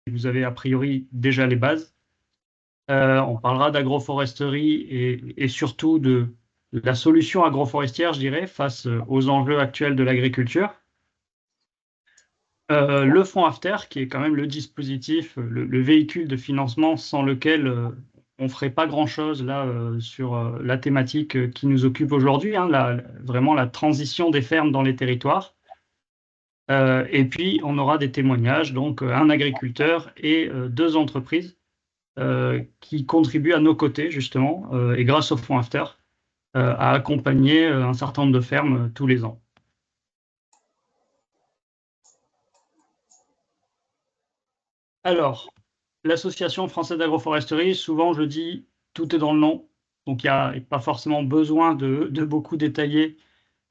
vous avez a priori déjà les bases. On parlera d'agroforesterie et surtout de la solution agroforestière, je dirais, face aux enjeux actuels de l'agriculture. Le fonds AFTER, qui est quand même le dispositif, le véhicule de financement sans lequel on ne ferait pas grand-chose là sur la thématique qui nous occupe aujourd'hui, hein, vraiment la transition des fermes dans les territoires. Et puis, on aura des témoignages, donc un agriculteur et deux entreprises qui contribuent à nos côtés, justement, et grâce au fonds AFTER, à accompagner un certain nombre de fermes tous les ans. Alors, l'Association française d'agroforesterie, souvent je dis tout est dans le nom, donc il n'y a pas forcément besoin de beaucoup détailler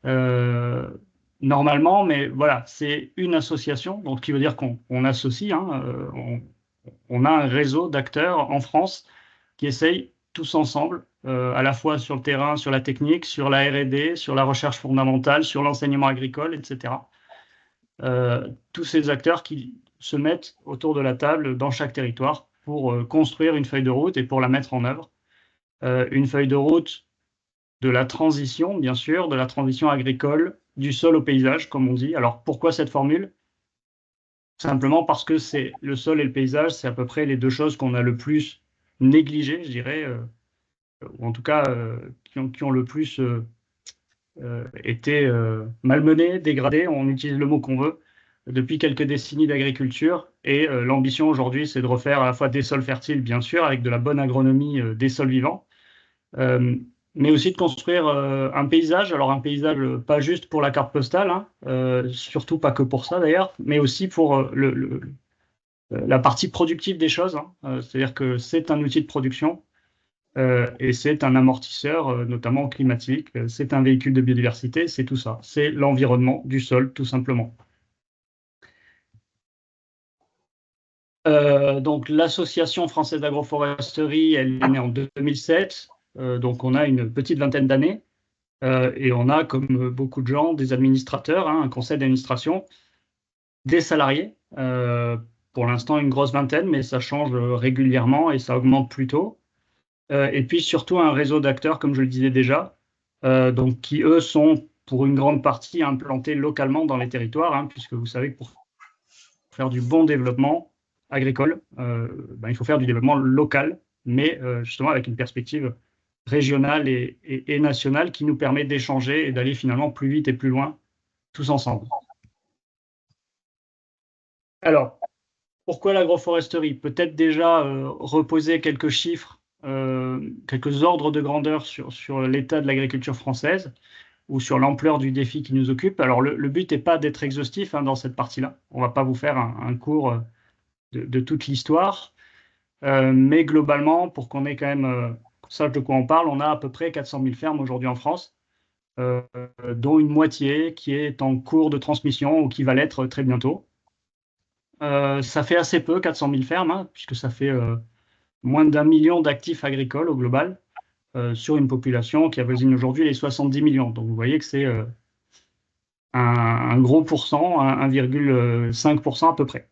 euh, normalement, mais voilà, c'est une association, donc ce qui veut dire qu'on associe, hein, on a un réseau d'acteurs en France qui essayent tous ensemble, à la fois sur le terrain, sur la technique, sur la R&D, sur la recherche fondamentale, sur l'enseignement agricole, etc. Tous ces acteurs qui se mettent autour de la table dans chaque territoire pour construire une feuille de route et pour la mettre en œuvre. Une feuille de route de la transition, bien sûr, de la transition agricole, du sol au paysage, comme on dit. Alors pourquoi cette formule? Simplement parce que c'est le sol et le paysage, c'est à peu près les deux choses qu'on a le plus négligées, je dirais, ou en tout cas qui ont le plus été malmenées, dégradées, on utilise le mot qu'on veut, depuis quelques décennies d'agriculture. Et l'ambition aujourd'hui, c'est de refaire à la fois des sols fertiles, bien sûr, avec de la bonne agronomie des sols vivants, euh, mais aussi de construire un paysage. Alors un paysage pas juste pour la carte postale, hein, surtout pas que pour ça d'ailleurs, mais aussi pour la partie productive des choses, hein. C'est-à-dire que c'est un outil de production et c'est un amortisseur, notamment climatique, c'est un véhicule de biodiversité, c'est tout ça. C'est l'environnement du sol, tout simplement. Donc l'Association française d'agroforesterie, elle est née en 2007, donc on a une petite vingtaine d'années, et on a, comme beaucoup de gens, des administrateurs, hein, un conseil d'administration, des salariés, pour l'instant une grosse vingtaine, mais ça change régulièrement et ça augmente plutôt. Et puis surtout un réseau d'acteurs, comme je le disais déjà, donc qui eux sont pour une grande partie implantés localement dans les territoires, hein, puisque vous savez que pour faire du bon développement agricole, ben, il faut faire du développement local, mais justement avec une perspective régionale et nationale qui nous permet d'échanger et d'aller finalement plus vite et plus loin tous ensemble. Alors, pourquoi l'agroforesterie? Peut-être déjà reposer quelques chiffres, quelques ordres de grandeur sur l'état de l'agriculture française ou sur l'ampleur du défi qui nous occupe. Alors, le but n'est pas d'être exhaustif hein, dans cette partie-là. On ne va pas vous faire un cours de toute l'histoire, mais globalement, pour qu'on ait quand même sache de quoi on parle, on a à peu près 400 000 fermes aujourd'hui en France, euh, dont une moitié qui est en cours de transmission ou qui va l'être très bientôt. Ça fait assez peu, 400 000 fermes, hein, puisque ça fait moins d'1 million d'actifs agricoles au global, sur une population qui avoisine aujourd'hui les 70 millions. Donc vous voyez que c'est un gros pourcent, 1,5% à peu près.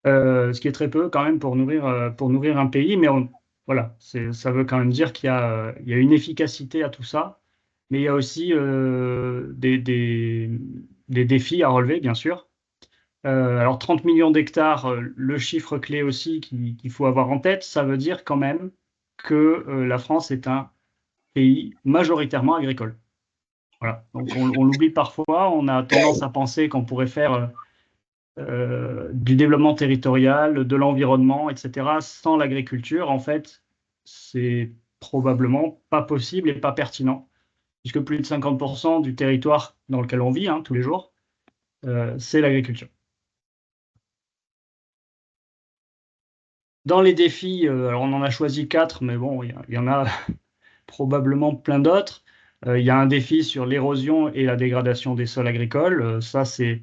Ce qui est très peu quand même pour nourrir un pays, mais voilà, ça veut quand même dire il y a une efficacité à tout ça, mais il y a aussi des défis à relever, bien sûr. Alors 30 millions d'hectares, le chiffre clé aussi qu'il faut avoir en tête, ça veut dire quand même que la France est un pays majoritairement agricole. Voilà. Donc on l'oublie parfois, on a tendance à penser qu'on pourrait faire du développement territorial, de l'environnement, etc., sans l'agriculture. En fait, c'est probablement pas possible et pas pertinent, puisque plus de 50% du territoire dans lequel on vit hein, tous les jours, c'est l'agriculture. Dans les défis, alors on en a choisi quatre, mais bon, il y en a probablement plein d'autres. Il y a un défi sur l'érosion et la dégradation des sols agricoles. Ça, c'est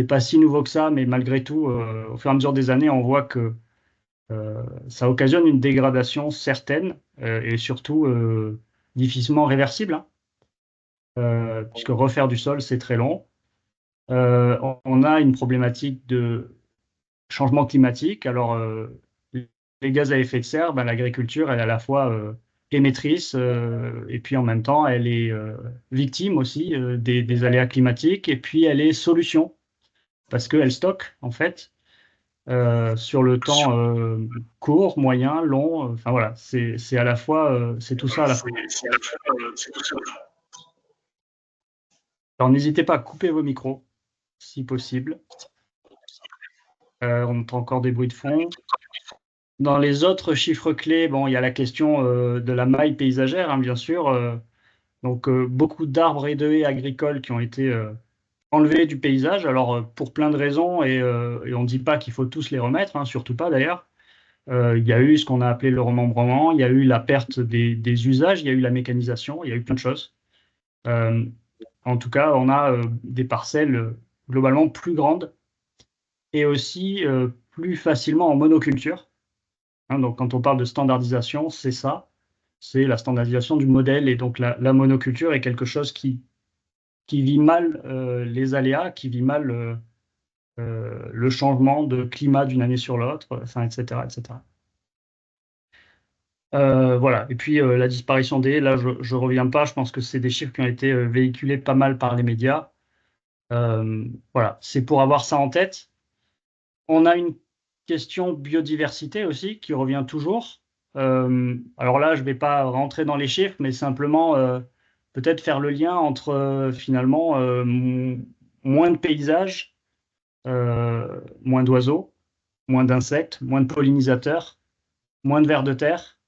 pas si nouveau que ça, mais malgré tout, au fur et à mesure des années, on voit que ça occasionne une dégradation certaine et surtout difficilement réversible, hein, puisque refaire du sol, c'est très long. On a une problématique changement climatique. Alors, les gaz à effet de serre, ben, l'agriculture, elle est à la fois émettrice et puis en même temps, elle est victime aussi des aléas climatiques et puis elle est solution parce qu'elle stocke en fait sur le temps court, moyen, long. Enfin voilà, c'est à la fois, c'est tout ça à la fois. Alors n'hésitez pas à couper vos micros si possible. On entend encore des bruits de fond. Dans les autres chiffres clés, bon, il y a la question de la maille paysagère, hein, bien sûr. Donc, beaucoup d'arbres et de haies agricoles qui ont été enlevés du paysage. Alors, pour plein de raisons, et on ne dit pas qu'il faut tous les remettre, hein, surtout pas d'ailleurs. Il y a eu ce qu'on a appelé le remembrement, il y a eu la perte des usages, il y a eu la mécanisation, il y a eu plein de choses. Euh, En tout cas, on a des parcelles globalement plus grandes et aussi plus facilement en monoculture. Hein, donc, quand on parle de standardisation, c'est ça, c'est la standardisation du modèle. Et donc, la monoculture est quelque chose qui vit mal les aléas, qui vit mal le changement de climat d'une année sur l'autre, enfin, etc., etc. Voilà. Et puis, la disparition des haies, là, je ne reviens pas. Je pense que c'est des chiffres qui ont été véhiculés pas mal par les médias. Voilà, c'est pour avoir ça en tête. On a une question biodiversité aussi qui revient toujours. Alors là, je ne vais pas rentrer dans les chiffres, mais simplement peut-être faire le lien entre finalement moins de paysages, moins d'oiseaux, moins d'insectes, moins de pollinisateurs, moins de vers de terre,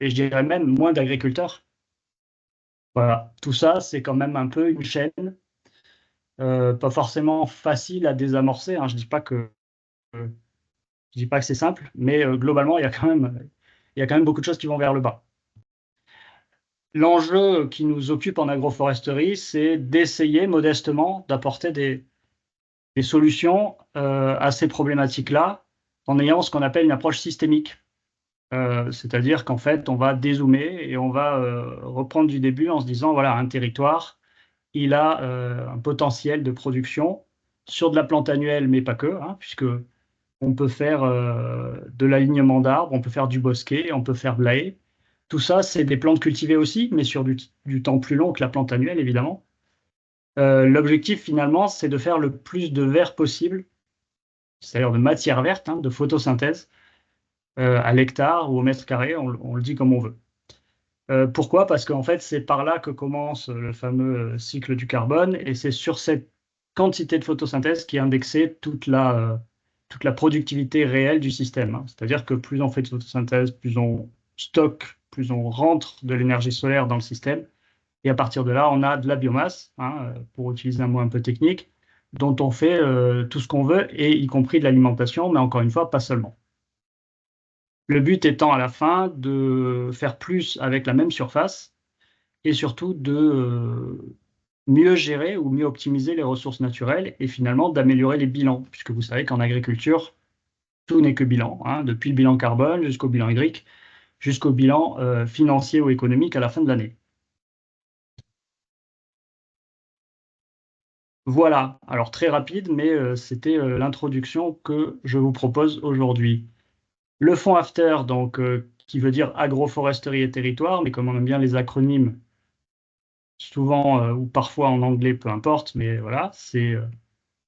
et je dirais même moins d'agriculteurs. Voilà, tout ça, c'est quand même un peu une chaîne, pas forcément facile à désamorcer, hein. Je dis pas que c'est simple, mais globalement, il y a quand même beaucoup de choses qui vont vers le bas. L'enjeu qui nous occupe en agroforesterie, c'est d'essayer modestement d'apporter des solutions à ces problématiques-là en ayant ce qu'on appelle une approche systémique. C'est-à-dire qu'en fait, on va dézoomer et on va reprendre du début en se disant, voilà, un territoire, il a un potentiel de production sur de la plante annuelle, mais pas que, hein, puisque on peut faire de l'alignement d'arbres, on peut faire du bosquet, on peut faire de la haie. Tout ça, c'est des plantes cultivées aussi, mais sur du temps plus long que la plante annuelle, évidemment. L'objectif, finalement, c'est de faire le plus de verre possible, c'est-à-dire de matière verte, hein, de photosynthèse, à l'hectare ou au mètre carré, on le dit comme on veut. Pourquoi? Parce qu'en fait, c'est par là que commence le fameux cycle du carbone, et c'est sur cette quantité de photosynthèse qui est indexée toute la productivité réelle du système, hein. C'est-à-dire que plus on fait de photosynthèse, plus on stocke, plus on rentre de l'énergie solaire dans le système, et à partir de là, on a de la biomasse, hein, pour utiliser un mot un peu technique, dont on fait tout ce qu'on veut, et y compris de l'alimentation, mais encore une fois, pas seulement. Le but étant à la fin de faire plus avec la même surface et surtout de mieux gérer ou mieux optimiser les ressources naturelles et finalement d'améliorer les bilans, puisque vous savez qu'en agriculture, tout n'est que bilan, hein, depuis le bilan carbone jusqu'au bilan hydrique, jusqu'au bilan financier ou économique à la fin de l'année. Voilà, alors très rapide, mais c'était l'introduction que je vous propose aujourd'hui. Le fonds AFTER, donc, qui veut dire agroforesterie et territoire, mais comme on aime bien les acronymes, souvent ou parfois en anglais, peu importe, mais voilà, c'est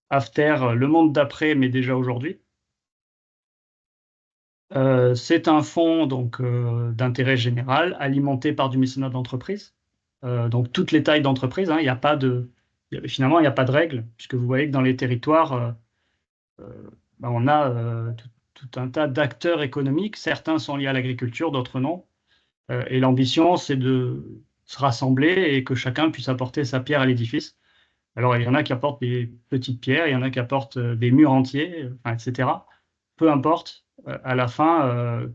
AFTER, le monde d'après, mais déjà aujourd'hui. C'est un fonds donc d'intérêt général alimenté par du mécénat d'entreprise. Donc toutes les tailles d'entreprise, hein, il n'y a pas de, finalement, il n'y a pas de règle, puisque vous voyez que dans les territoires, ben, on a tout un tas d'acteurs économiques. Certains sont liés à l'agriculture, d'autres non. Et l'ambition, c'est de se rassembler et que chacun puisse apporter sa pierre à l'édifice. Alors, il y en a qui apportent des petites pierres, il y en a qui apportent des murs entiers, enfin, etc. Peu importe, à la fin,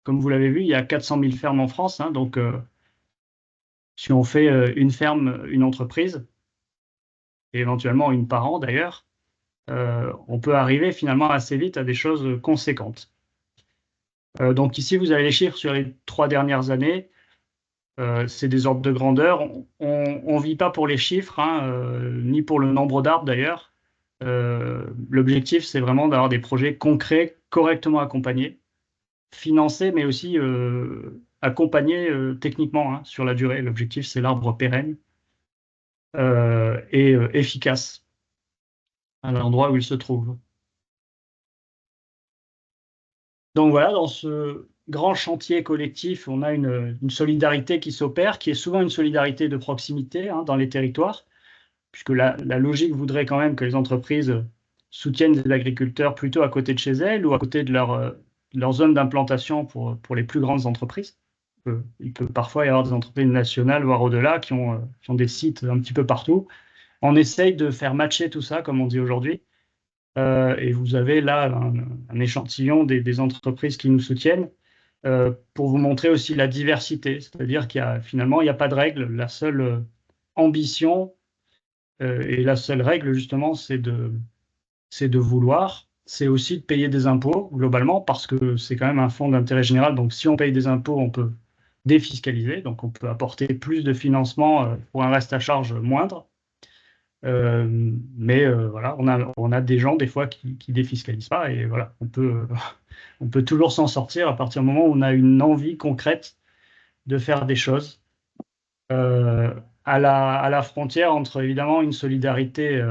comme vous l'avez vu, il y a 400 000 fermes en France, hein, donc si on fait une ferme, une entreprise, et éventuellement une par an d'ailleurs, on peut arriver finalement assez vite à des choses conséquentes. Donc ici, vous avez les chiffres sur les 3 dernières années. C'est des ordres de grandeur. On ne vit pas pour les chiffres, hein, ni pour le nombre d'arbres d'ailleurs. L'objectif, c'est vraiment d'avoir des projets concrets, correctement accompagnés, financés, mais aussi accompagnés techniquement hein, sur la durée. L'objectif, c'est l'arbre pérenne et efficace à l'endroit où il se trouve. Donc voilà, dans ce grand chantier collectif, on a une solidarité qui s'opère, qui est souvent une solidarité de proximité hein, dans les territoires, puisque la logique voudrait quand même que les entreprises soutiennent les agriculteurs plutôt à côté de chez elles ou à côté de leur zone d'implantation pour les plus grandes entreprises. Il peut parfois y avoir des entreprises nationales, voire au-delà, qui ont des sites un petit peu partout. On essaye de faire matcher tout ça, comme on dit aujourd'hui. Et vous avez là un échantillon des entreprises qui nous soutiennent pour vous montrer aussi la diversité. C'est-à-dire finalement, il n'y a pas de règle. La seule ambition et la seule règle, justement, c'est de vouloir. C'est aussi de payer des impôts, globalement, parce que c'est quand même un fonds d'intérêt général. Donc, si on paye des impôts, on peut défiscaliser. Donc, on peut apporter plus de financement pour un reste à charge moindre. Mais voilà, on a des gens, des fois, qui défiscalisent pas. Et voilà, on peut toujours s'en sortir à partir du moment où on a une envie concrète de faire des choses. À la frontière entre, évidemment, une solidarité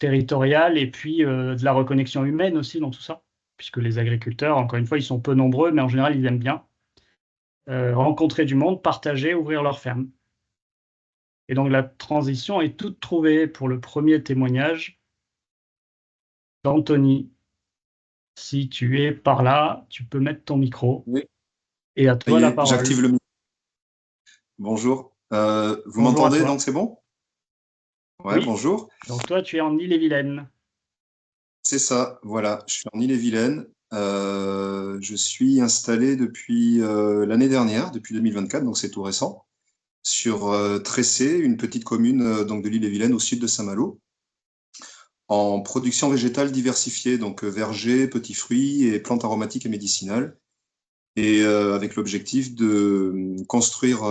territoriale et puis de la reconnexion humaine aussi dans tout ça, puisque les agriculteurs, encore une fois, ils sont peu nombreux, mais en général, ils aiment bien rencontrer du monde, partager, ouvrir leur ferme. Et donc la transition est toute trouvée pour le premier témoignage d'Anthony. Si tu es par là, tu peux mettre ton micro. Oui, Et à ça toi y la est, parole. j'active le micro. Bonjour. Vous Bonjour à m'entendez, donc toi. c'est bon? Ouais, Oui, bonjour. donc toi, tu es en Ille-et-Vilaine. C'est ça, voilà. Je suis en Ille-et-Vilaine. Je suis installé depuis l'année dernière, depuis 2024, donc c'est tout récent, sur Tressé, une petite commune donc de l'Ille-et-Vilaine au sud de Saint-Malo, en production végétale diversifiée, donc vergers, petits fruits et plantes aromatiques et médicinales. Et avec l'objectif de construire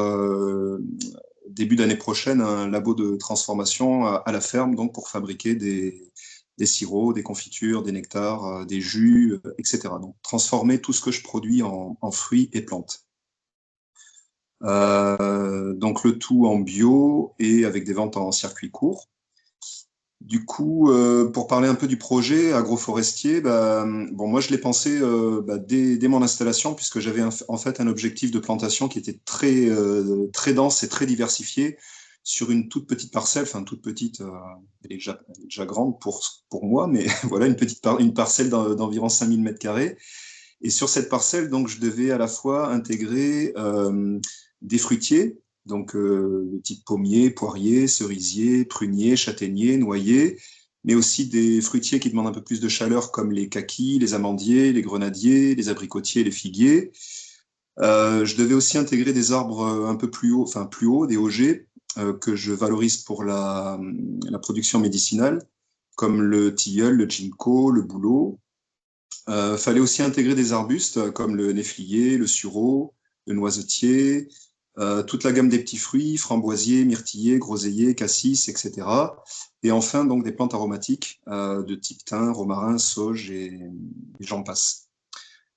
début d'année prochaine un labo de transformation à la ferme, donc pour fabriquer des sirops, des confitures, des nectars, des jus, etc. Donc transformer tout ce que je produis en fruits et plantes. Donc le tout en bio et avec des ventes en circuit court. Du coup, pour parler un peu du projet agroforestier, bon, moi je l'ai pensé dès mon installation, puisque j'avais en fait un objectif de plantation qui était très dense et très diversifié sur une toute petite parcelle, enfin toute petite, elle est déjà grande pour moi, mais voilà, une parcelle d'environ 5000 mètres carrés. Et sur cette parcelle, donc, je devais à la fois intégrer des fruitiers, donc de type pommier, poirier, cerisier, prunier, châtaignier, noyer, mais aussi des fruitiers qui demandent un peu plus de chaleur, comme les kakis, les amandiers, les grenadiers, les abricotiers, les figuiers. Je devais aussi intégrer des arbres un peu plus haut, enfin plus hauts, des OG, que je valorise pour la production médicinale, comme le tilleul, le ginkgo, le bouleau. Fallait aussi intégrer des arbustes comme le néflier, le sureau, le noisetier, toute la gamme des petits fruits, framboisiers, myrtillers, groseilliers, cassis, etc. Et enfin, donc, des plantes aromatiques de type thym, romarin, sauge et j'en passe.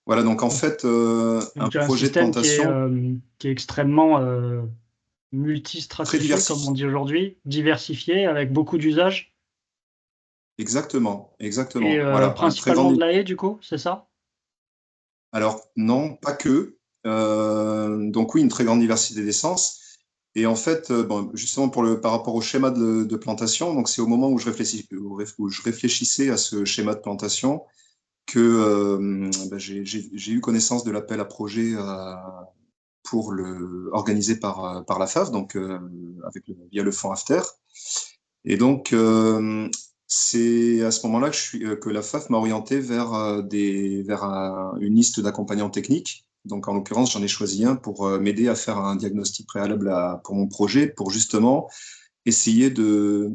Voilà, donc en fait, Donc un tu as un projet de système plantation qui est extrêmement très multistratifié, comme on diversifié. dit aujourd'hui, diversifié, avec beaucoup d'usages, Exactement, et exactement. Voilà, un très grand. principalement de la haie, du coup, c'est ça? Alors, non, pas que. Donc oui, une très grande diversité d'essences. Et en fait, bon, justement par rapport au schéma de plantation, donc c'est au moment où où je réfléchissais à ce schéma de plantation que j'ai eu connaissance de l'appel à projet organisé par la FAV, donc via le fonds AFTER. Et donc c'est à ce moment-là que la FAF m'a orienté vers une liste d'accompagnants techniques. Donc, en l'occurrence, j'en ai choisi un pour m'aider à faire un diagnostic préalable pour mon projet, pour justement essayer dans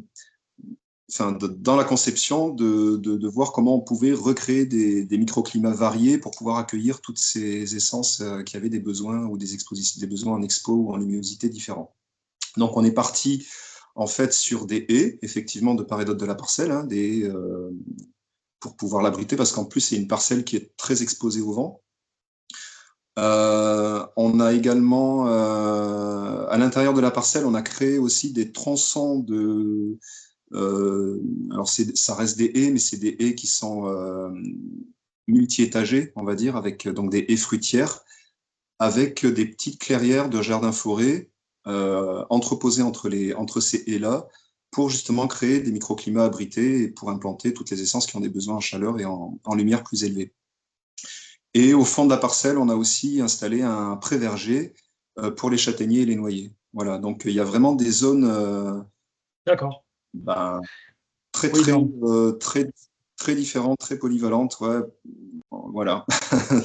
la conception, de voir comment on pouvait recréer des microclimats variés pour pouvoir accueillir toutes ces essences qui avaient des besoins ou des besoins en expo ou en luminosité différents. Donc, on est parti en fait sur des haies, effectivement, de part et d'autre de la parcelle, hein, pour pouvoir l'abriter, parce qu'en plus, c'est une parcelle qui est très exposée au vent. On a également, à l'intérieur de la parcelle, on a créé aussi des tronçons alors ça reste des haies, mais c'est des haies qui sont multi-étagées, on va dire, avec donc des haies fruitières, avec des petites clairières de jardin-forêt entreposées entre ces haies-là, pour justement créer des microclimats abrités et pour implanter toutes les essences qui ont des besoins en chaleur et en lumière plus élevés. Et au fond de la parcelle, on a aussi installé un pré-verger pour les châtaigniers et les noyers. Voilà, donc il y a vraiment des zones D'accord. ben, très, Oui, très, donc, très, très différentes, très polyvalentes. Ouais. Voilà.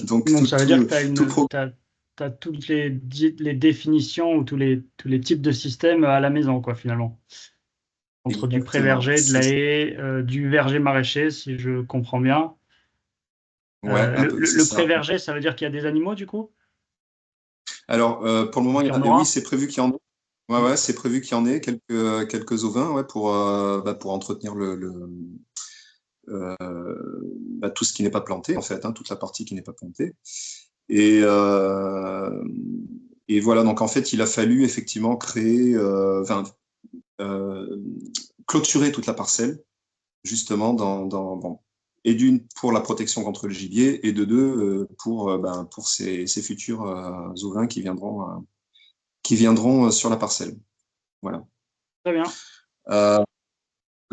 Donc donc ça veut dire que tout pro... t'as toutes les définitions ou tous les types de systèmes à la maison, quoi, finalement. Entre du Exactement. pré-verger, de la haie, du verger maraîcher, si je comprends bien. Ouais, un peu, c'est Le ça. pré-verger, ça veut dire qu'il y a des animaux, du coup? Alors, pour le moment, Qu'il y en oui, aura? c'est prévu qu'il y en ait. Ouais, ouais, c'est prévu qu'il y en ait quelques ovins, ouais, pour entretenir tout ce qui n'est pas planté, en fait, hein, toute la partie qui n'est pas plantée. Et, euh, et voilà, donc en fait, il a fallu effectivement euh, clôturer toute la parcelle, justement, bon, et d'une pour la protection contre le gibier, et de deux pour ces futurs ovins qui viendront sur la parcelle. Voilà. Très bien. Euh,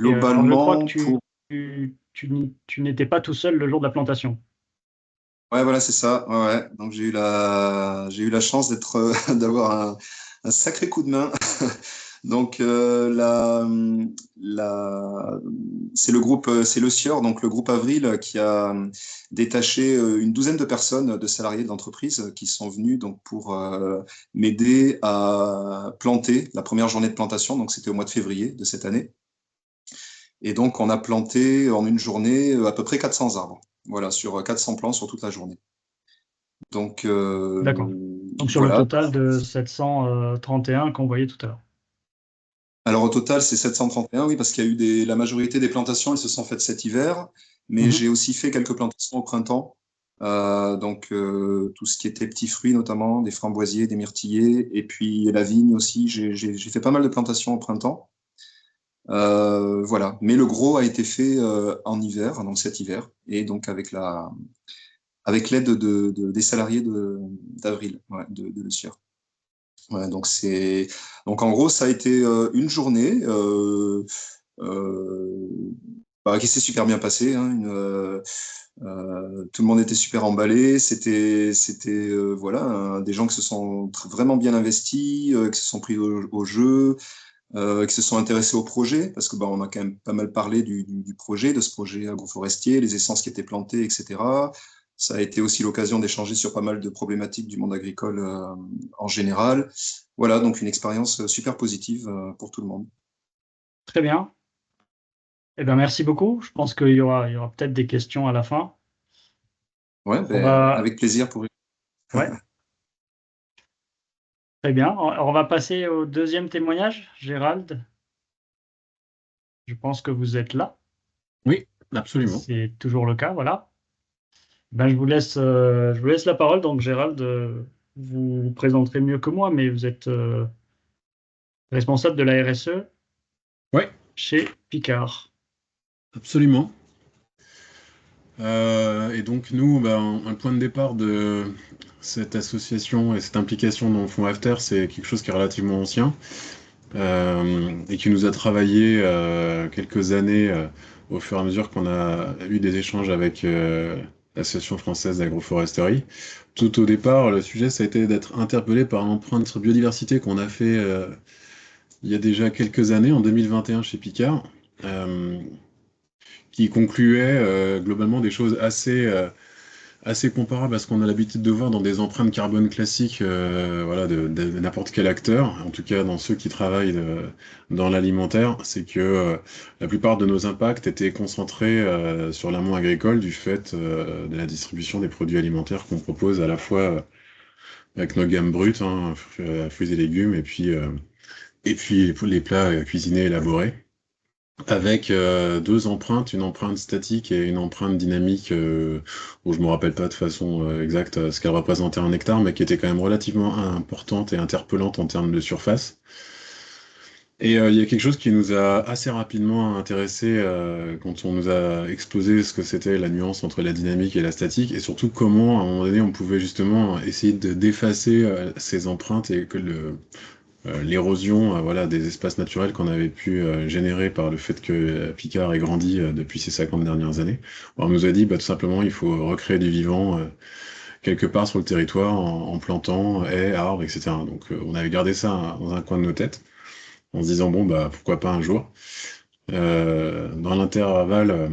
Et alors, je crois que Globalement, tu n'étais pas tout seul le jour de la plantation. ouais, voilà, c'est ça. Ouais, ouais. Donc j'ai eu la chance d'avoir un sacré coup de main. Donc c'est le Sieur, donc le groupe Avril, qui a détaché une douzaine de personnes, de salariés de l'entreprise, qui sont venus donc pour m'aider à planter la première journée de plantation. Donc c'était au mois de février de cette année. Et donc on a planté en une journée à peu près 400 arbres. Voilà, sur 400 plants sur toute la journée. Donc D'accord. Donc, sur le voilà. total de 731 qu'on voyait tout à l'heure. Alors au total, c'est 731, oui, parce qu'il y a eu la majorité des plantations, elles se sont faites cet hiver, mais Mhm. j'ai aussi fait quelques plantations au printemps. Tout ce qui était petits fruits notamment, des framboisiers, des myrtillers, et puis la vigne aussi. J'ai fait pas mal de plantations au printemps. Voilà. Mais le gros a été fait en hiver, donc cet hiver, et donc avec l'aide des salariés d'Avril, ouais, de Le Sieur. Ouais, donc en gros ça a été une journée euh, qui s'est super bien passée. Hein, tout le monde était super emballé. C'était voilà des gens qui se sont vraiment bien investis, qui se sont pris au jeu, qui se sont intéressés au projet parce que on a quand même pas mal parlé du projet, de ce projet agroforestier, les essences qui étaient plantées, etc. Ça a été aussi l'occasion d'échanger sur pas mal de problématiques du monde agricole en général. Voilà, donc une expérience super positive pour tout le monde. Très bien. Eh bien, merci beaucoup. Je pense qu'il y aura peut-être des questions à la fin. Ouais, On va, avec plaisir pour. ouais, très bien. On va passer au deuxième témoignage. Gérald, je pense que vous êtes là. Oui, absolument. C'est toujours le cas, voilà. Ben, je vous laisse la parole. Donc, Gérald, vous vous présenterez mieux que moi, mais vous êtes responsable de la RSE Oui, chez Picard. absolument. Et donc nous, un point de départ de cette association et cette implication dans le Fonds After, c'est quelque chose qui est relativement ancien et qui nous a travaillé quelques années au fur et à mesure qu'on a eu des échanges avec l'Association française d'agroforesterie. Tout au départ, le sujet, ça a été d'être interpellé par l'empreinte sur biodiversité qu'on a fait il y a déjà quelques années, en 2021 chez Picard. Euh, qui concluait globalement des choses assez comparables à ce qu'on a l'habitude de voir dans des empreintes carbone classiques voilà, de n'importe quel acteur, en tout cas dans ceux qui travaillent dans l'alimentaire, c'est que la plupart de nos impacts étaient concentrés sur l'amont agricole du fait de la distribution des produits alimentaires qu'on propose à la fois avec nos gammes brutes, hein, fruits et légumes, et puis et puis les plats cuisinés élaborés, avec deux empreintes, une empreinte statique et une empreinte dynamique, où je me rappelle pas de façon exacte ce qu'elle représentait en hectare, mais qui était quand même relativement importante et interpellante en termes de surface. Et il y a quelque chose qui nous a assez rapidement intéressé quand on nous a exposé ce que c'était la nuance entre la dynamique et la statique, et surtout comment, à un moment donné, on pouvait justement essayer de d'effacer ces empreintes et que l'érosion voilà, des espaces naturels qu'on avait pu générer par le fait que Picard ait grandi depuis ces 50 dernières années. On nous a dit tout simplement il faut recréer du vivant quelque part sur le territoire en plantant haies, arbres, etc. Donc on avait gardé ça dans un coin de nos têtes en se disant bon pourquoi pas un jour. Dans l'intervalle,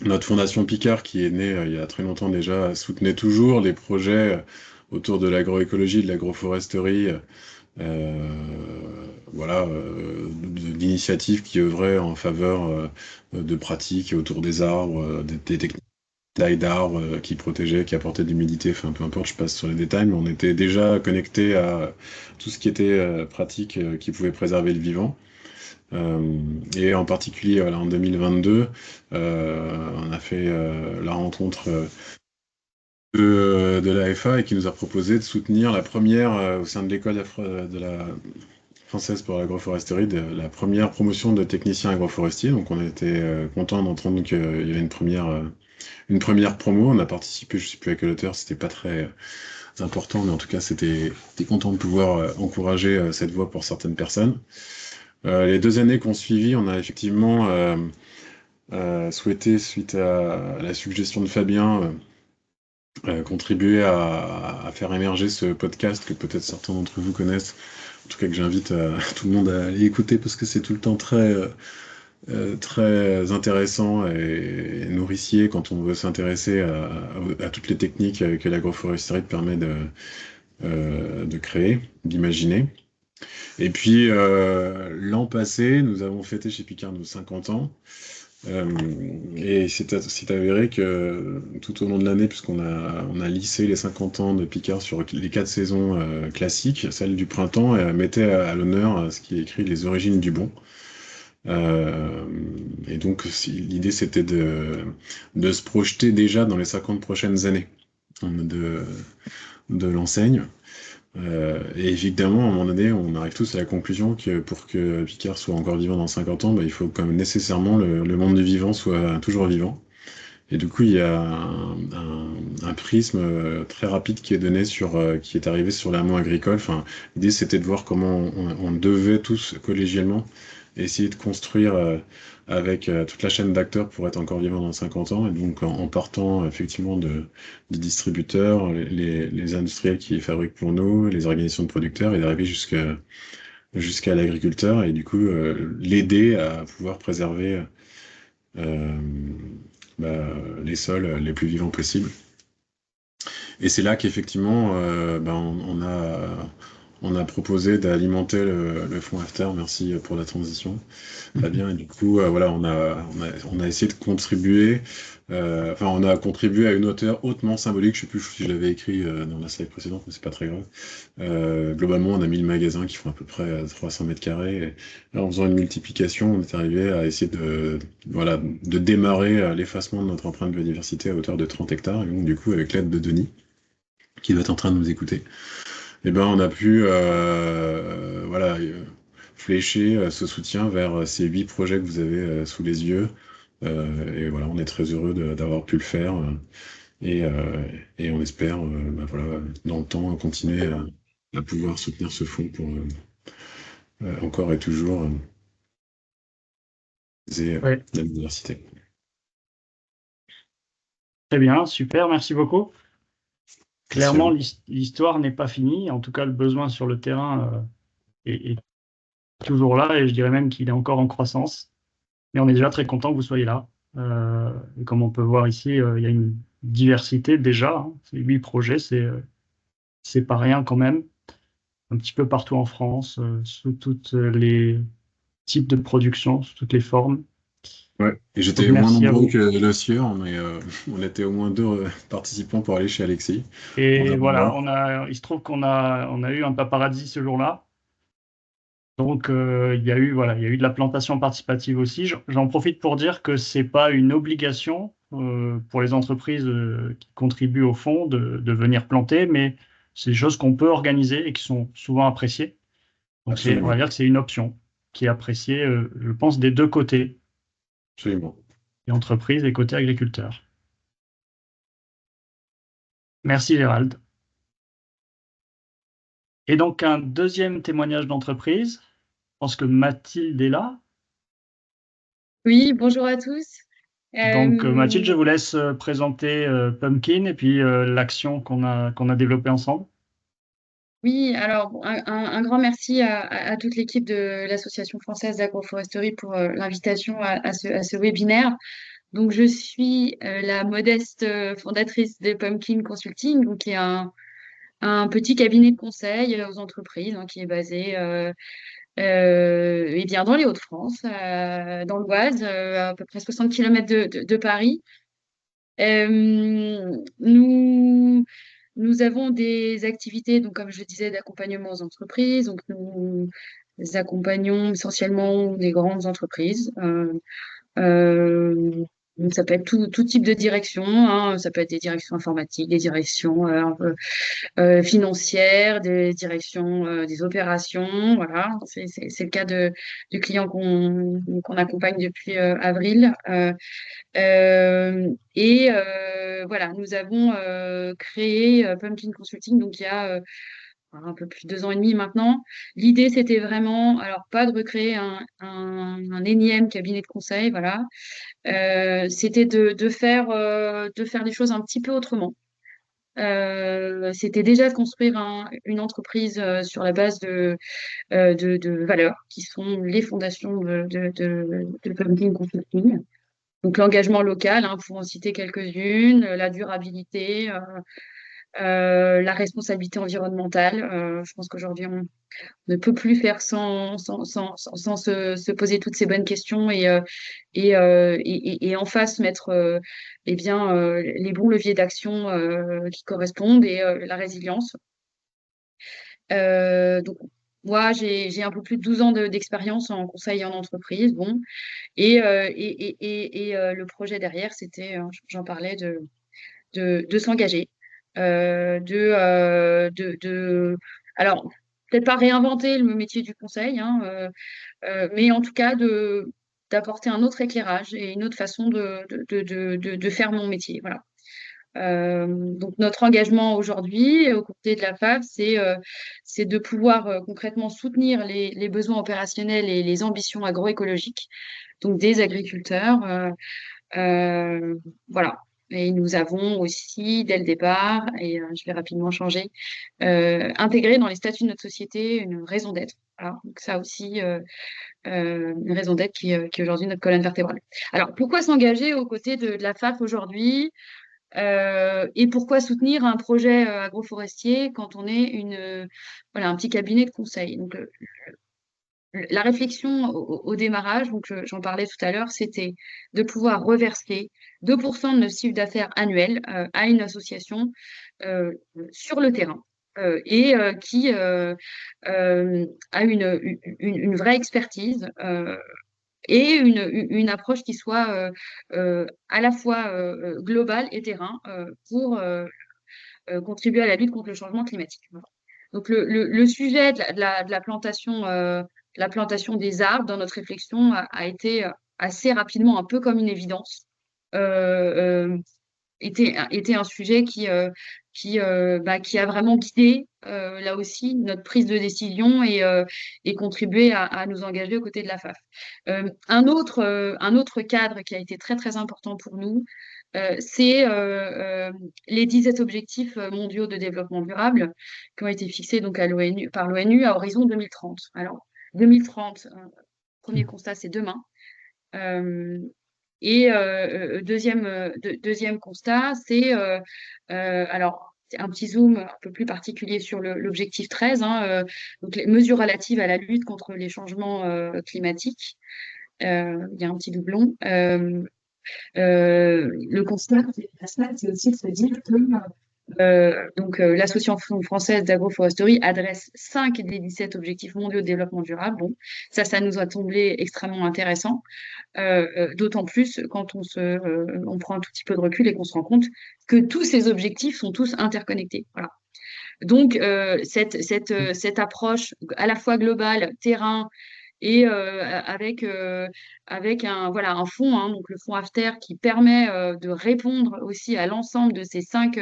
notre fondation Picard, qui est née il y a très longtemps déjà, soutenait toujours les projets autour de l'agroécologie, de l'agroforesterie, voilà, d'initiatives qui œuvraient en faveur de pratiques autour des arbres, des techniques de taille d'arbres qui protégeaient, qui apportaient de l'humidité, enfin peu importe, je passe sur les détails, mais on était déjà connecté à tout ce qui était pratique qui pouvait préserver le vivant. Et en particulier, voilà, en 2022, on a fait la rencontre de l'AFA et qui nous a proposé de soutenir la première, au sein de l'école de la française pour l'agroforesterie, de la première promotion de techniciens agroforestiers. Donc on était content d'entendre qu'il y avait une première promo. On a participé, je ne sais plus à quelle hauteur, c'était pas très important, mais en tout cas c'était content de pouvoir encourager cette voie pour certaines personnes. Les 2 années qu'on suivi, on a effectivement souhaité, suite à la suggestion de Fabien, contribuer à faire émerger ce podcast que peut-être certains d'entre vous connaissent, en tout cas que j'invite tout le monde à aller écouter parce que c'est tout le temps très intéressant et nourricier quand on veut s'intéresser à toutes les techniques que l'agroforesterie permet de créer, d'imaginer. Et puis l'an passé, nous avons fêté chez Picard nos 50 ans. Et c'est avéré que tout au long de l'année, puisqu'on a lissé les 50 ans de Picard sur les 4 saisons classiques, celle du printemps mettait à l'honneur ce qui est écrit les origines du bon. Et donc l'idée c'était de se projeter déjà dans les 50 prochaines années de l'enseigne. Et évidemment, à un moment donné, on arrive tous à la conclusion que pour que Picard soit encore vivant dans 50 ans, il faut quand même nécessairement le monde du vivant soit toujours vivant. Et du coup, il y a un prisme très rapide qui est donné qui est arrivé sur l'amont agricole. Enfin, l'idée, c'était de voir comment on devait tous collégialement essayer de construire avec toute la chaîne d'acteurs pour être encore vivant dans 50 ans. Et donc, en partant effectivement des distributeurs, les industriels qui les fabriquent pour nous, les organisations de producteurs, et d'arriver jusqu'à l'agriculteur, et du coup, l'aider à pouvoir préserver euh, les sols les plus vivants possibles. Et c'est là qu'effectivement, on a proposé d'alimenter le fonds After. Merci pour la transition, Fabien. Et du coup, voilà, on a essayé de contribuer. On a contribué à une hauteur hautement symbolique. Je sais plus si je l'avais écrit dans la slide précédente, mais c'est pas très grave. Globalement, on a 1000 magasins qui font à peu près 300 mètres carrés. Et en faisant une multiplication, on est arrivé à essayer de démarrer l'effacement de notre empreinte biodiversité à hauteur de 30 hectares. Et donc, du coup, avec l'aide de Denis, qui doit être en train de nous écouter, on a pu flécher ce soutien vers ces 8 projets que vous avez sous les yeux. Et voilà, on est très heureux d'avoir pu le faire. Et on espère dans le temps continuer à pouvoir soutenir ce fonds pour encore et toujours Ouais, la biodiversité. très bien, super, merci beaucoup. Clairement, Merci l'histoire n'est pas finie. En tout cas, le besoin sur le terrain est toujours là et je dirais même qu'il est encore en croissance. Mais on est déjà très content que vous soyez là. Et comme on peut voir ici, il y a une diversité déjà. Hein. Ces 8 projets, c'est pas rien quand même. Un petit peu partout en France, sous tous les types de production, sous toutes les formes. Ouais. Et Donc j'étais moins merci à nombreux vous. que le sieur, mais on était au moins 2 participants pour aller chez Alexis. En Et voilà, avant. il se trouve qu'on a eu un paparazzi ce jour-là. Donc, il y a eu de la plantation participative aussi. J'en profite pour dire que c'est pas une obligation pour les entreprises qui contribuent au fonds de venir planter, mais c'est des choses qu'on peut organiser et qui sont souvent appréciées. Donc, on va Absolument. dire que c'est une option qui est appréciée, je pense, des deux côtés, Absolument. et entreprises et côté agriculteurs. Merci Gérald. Et donc, un deuxième témoignage d'entreprise. Je pense que Mathilde est là. Oui, bonjour à tous. Donc, Mathilde, je Euh, vous laisse présenter Pumpkin et puis l'action qu'on a développée ensemble. oui, alors un grand merci à toute l'équipe de l'Association française d'agroforesterie pour l'invitation à ce webinaire. Donc, je suis la modeste fondatrice de Pumpkin Consulting, donc, qui est un petit cabinet de conseil aux entreprises, hein, qui est basé eh bien, dans les Hauts-de-France, dans l'Oise, à peu près 60 km de Paris. Euh, nous, nous avons des activités, donc comme je le disais, d'accompagnement aux entreprises. Donc nous accompagnons essentiellement des grandes entreprises. Euh, donc ça peut être tout type de direction, hein. Ça peut être des directions informatiques, des directions financières, des directions des opérations. Voilà, c'est le cas du client qu'on accompagne depuis avril. Voilà, nous avons créé Pumpkin Consulting, donc il y a un peu plus de 2 ans et demi maintenant. L'idée, c'était vraiment, alors pas de recréer un énième cabinet de conseil, voilà. C'était de faire les choses un petit peu autrement. C'était déjà de construire une entreprise sur la base de valeurs qui sont les fondations de Pumpkin Consulting. Donc l'engagement local, hein, pour en citer quelques-unes, la durabilité, la responsabilité environnementale. Je pense qu'aujourd'hui, on ne peut plus faire sans se poser toutes ces bonnes questions et en face mettre les bons leviers d'action qui correspondent et la résilience. Donc, moi, j'ai un peu plus de 12 ans d'expérience en conseil et en entreprise. Bon. Le projet derrière, c'était, j'en parlais, de s'engager, alors, peut-être pas réinventer le métier du conseil, hein, mais en tout cas d'apporter un autre éclairage et une autre façon de faire mon métier. Voilà. Donc notre engagement aujourd'hui aux côtés de la FAB, c'est de pouvoir concrètement soutenir les besoins opérationnels et les ambitions agroécologiques, donc des agriculteurs. Voilà. Et nous avons aussi, dès le départ, et je vais rapidement changer, intégré dans les statuts de notre société une raison d'être. Alors, donc ça aussi, une raison d'être qui est aujourd'hui notre colonne vertébrale. Alors, pourquoi s'engager aux côtés de la FAP aujourd'hui et pourquoi soutenir un projet agroforestier quand on est voilà, un petit cabinet de conseil? Donc, la réflexion au démarrage, donc j'en parlais tout à l'heure, c'était de pouvoir reverser 2% de notre chiffre d'affaires annuel à une association sur le terrain qui a une vraie expertise et une approche qui soit à la fois globale et terrain pour contribuer à la lutte contre le changement climatique. Voilà. Donc le sujet de la plantation des arbres dans notre réflexion a été assez rapidement un peu comme une évidence. Était un sujet qui a vraiment guidé là aussi notre prise de décision et contribué à nous engager aux côtés de la FAF. Un autre cadre qui a été très très important pour nous, c'est les 17 objectifs mondiaux de développement durable qui ont été fixés donc par l'ONU à horizon 2030. Alors 2030, premier constat, c'est demain. Deuxième constat, c'est alors un petit zoom un peu plus particulier sur l'objectif 13, hein, donc les mesures relatives à la lutte contre les changements climatiques. Il y a un petit doublon. Le constat, c'est aussi de se dire que L'Association française d'agroforesterie adresse 5 des 17 objectifs mondiaux de développement durable. Bon, ça nous a semblé extrêmement intéressant, d'autant plus quand on prend un tout petit peu de recul et qu'on se rend compte que tous ces objectifs sont tous interconnectés. Voilà. Donc, cette approche à la fois globale, terrain, et avec un fonds, hein, donc le fonds AFTER, qui permet de répondre aussi à l'ensemble de ces 5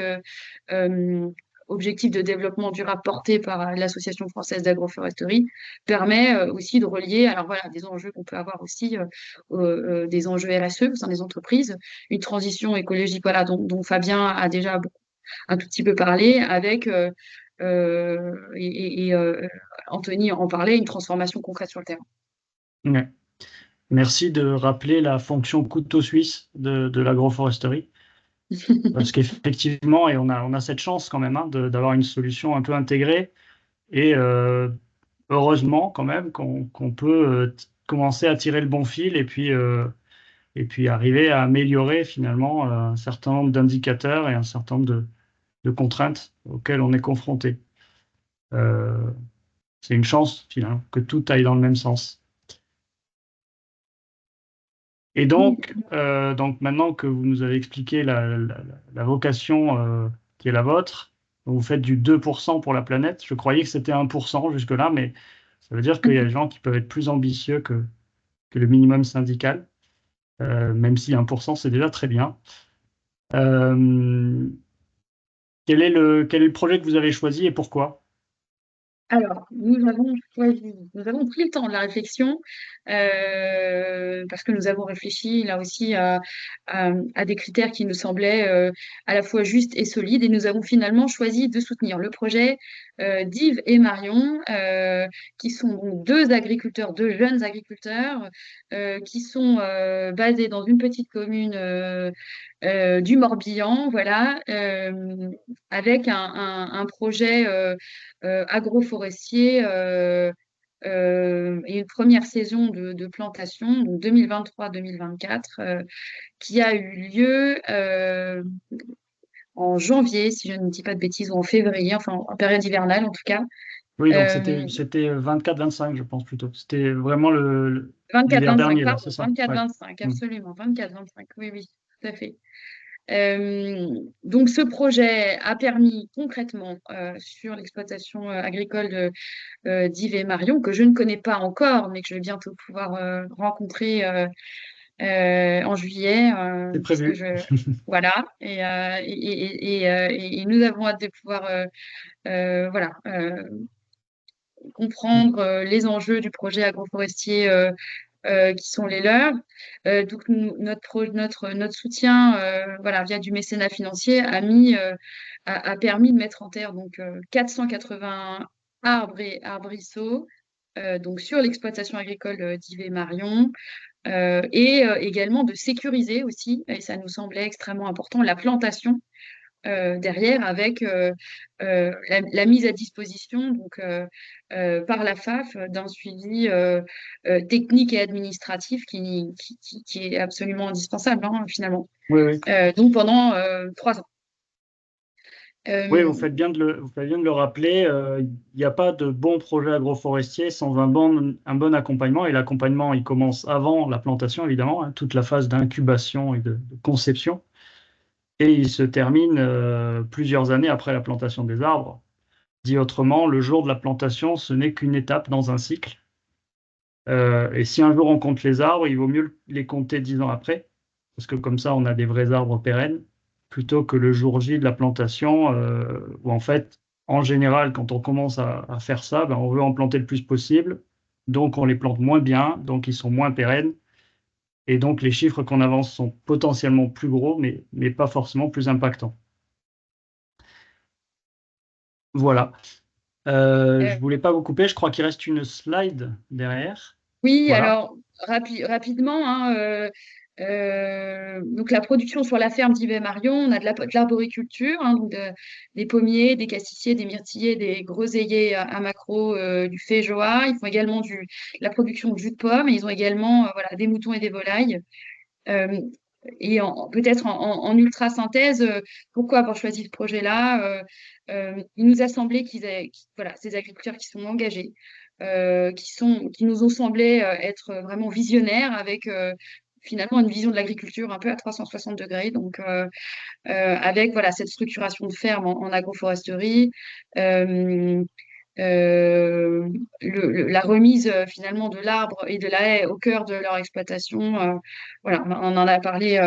objectifs de développement durable portés par l'Association française d'agroforesterie, permet aussi de relier, alors voilà, des enjeux qu'on peut avoir aussi, des enjeux RSE au sein des entreprises, une transition écologique, voilà, dont Fabien a déjà un tout petit peu parlé, avec Anthony en parlait, une transformation concrète sur le terrain. Ouais. Merci de rappeler la fonction couteau suisse de l'agroforesterie. Parce qu'effectivement, et on a cette chance quand même, hein, d'avoir une solution un peu intégrée. Et heureusement quand même qu'on peut commencer à tirer le bon fil et puis arriver à améliorer finalement un certain nombre d'indicateurs et un certain nombre de contraintes auxquelles on est confronté. C'est une chance finalement que tout aille dans le même sens. Et donc maintenant que vous nous avez expliqué la vocation qui est la vôtre, vous faites du 2% pour la planète. Je croyais que c'était 1% jusque-là, mais ça veut dire qu'il y a des gens qui peuvent être plus ambitieux que le minimum syndical, même si 1%, c'est déjà très bien. Quel est le projet que vous avez choisi et pourquoi? Alors, nous avons pris le temps de la réflexion, parce que nous avons réfléchi là aussi à des critères qui nous semblaient à la fois justes et solides, et nous avons finalement choisi de soutenir le projet d'Yves et Marion, qui sont donc deux jeunes agriculteurs, qui sont basés dans une petite commune du Morbihan, voilà, avec un projet agroforestier et une première saison de plantation, donc 2023-2024, qui a eu lieu en janvier, si je ne dis pas de bêtises, ou en février, enfin en période hivernale en tout cas. Oui, donc c'était 24-25, je pense plutôt. C'était vraiment l'hiver 24-25, dernier, là, pardon, c'est ça? 24-25, Ouais. absolument, 24-25, oui, oui, tout à fait. Donc, ce projet a permis concrètement sur l'exploitation agricole d'Yves et Marion, que je ne connais pas encore, mais que je vais bientôt pouvoir rencontrer en juillet. C'est Parce que prévu. voilà, et nous avons hâte de pouvoir voilà, comprendre les enjeux du projet agroforestier qui sont les leurs. Donc notre soutien, voilà, via du mécénat financier, a permis de mettre en terre donc 480 arbres et arbrisseaux, donc sur l'exploitation agricole d'Yves et Marion, et également de sécuriser aussi, et ça nous semblait extrêmement important, la plantation derrière, avec la mise à disposition donc, par la FAF d'un suivi technique et administratif qui est absolument indispensable, hein, finalement. Oui, oui. Donc pendant 3 ans. Oui, vous faites bien de le rappeler. Il n'y a pas de bon projet agroforestier sans un bon accompagnement. Et l'accompagnement, il commence avant la plantation, évidemment, hein, toute la phase d'incubation et de conception. Et il se termine plusieurs années après la plantation des arbres. Dit autrement, le jour de la plantation, ce n'est qu'une étape dans un cycle. Et si un jour on compte les arbres, il vaut mieux les compter 10 ans après, parce que comme ça, on a des vrais arbres pérennes, plutôt que le jour J de la plantation, où en fait, en général, quand on commence à faire ça, ben, on veut en planter le plus possible, donc on les plante moins bien, donc ils sont moins pérennes, et donc les chiffres qu'on avance sont potentiellement plus gros, mais pas forcément plus impactants. Voilà. Je voulais pas vous couper, je crois qu'il reste une slide derrière. Oui, Voilà. alors rapidement, hein, donc la production sur la ferme d'Yves et Marion, on a de l'arboriculture, hein, donc des pommiers, des cassissiers, des myrtillers, des groseilliers à maquereaux, du féjoa. Ils font également la production de jus de pomme, et ils ont également voilà, des moutons et des volailles. Euh, et peut-être en ultra synthèse, pourquoi avoir choisi ce projet-là? Il nous a semblé voilà, ces agriculteurs qui sont engagés, qui nous ont semblé être vraiment visionnaires avec finalement une vision de l'agriculture un peu à 360 degrés. Donc, avec voilà, cette structuration de ferme en agroforesterie, la remise finalement de l'arbre et de la haie au cœur de leur exploitation. Voilà, on en a parlé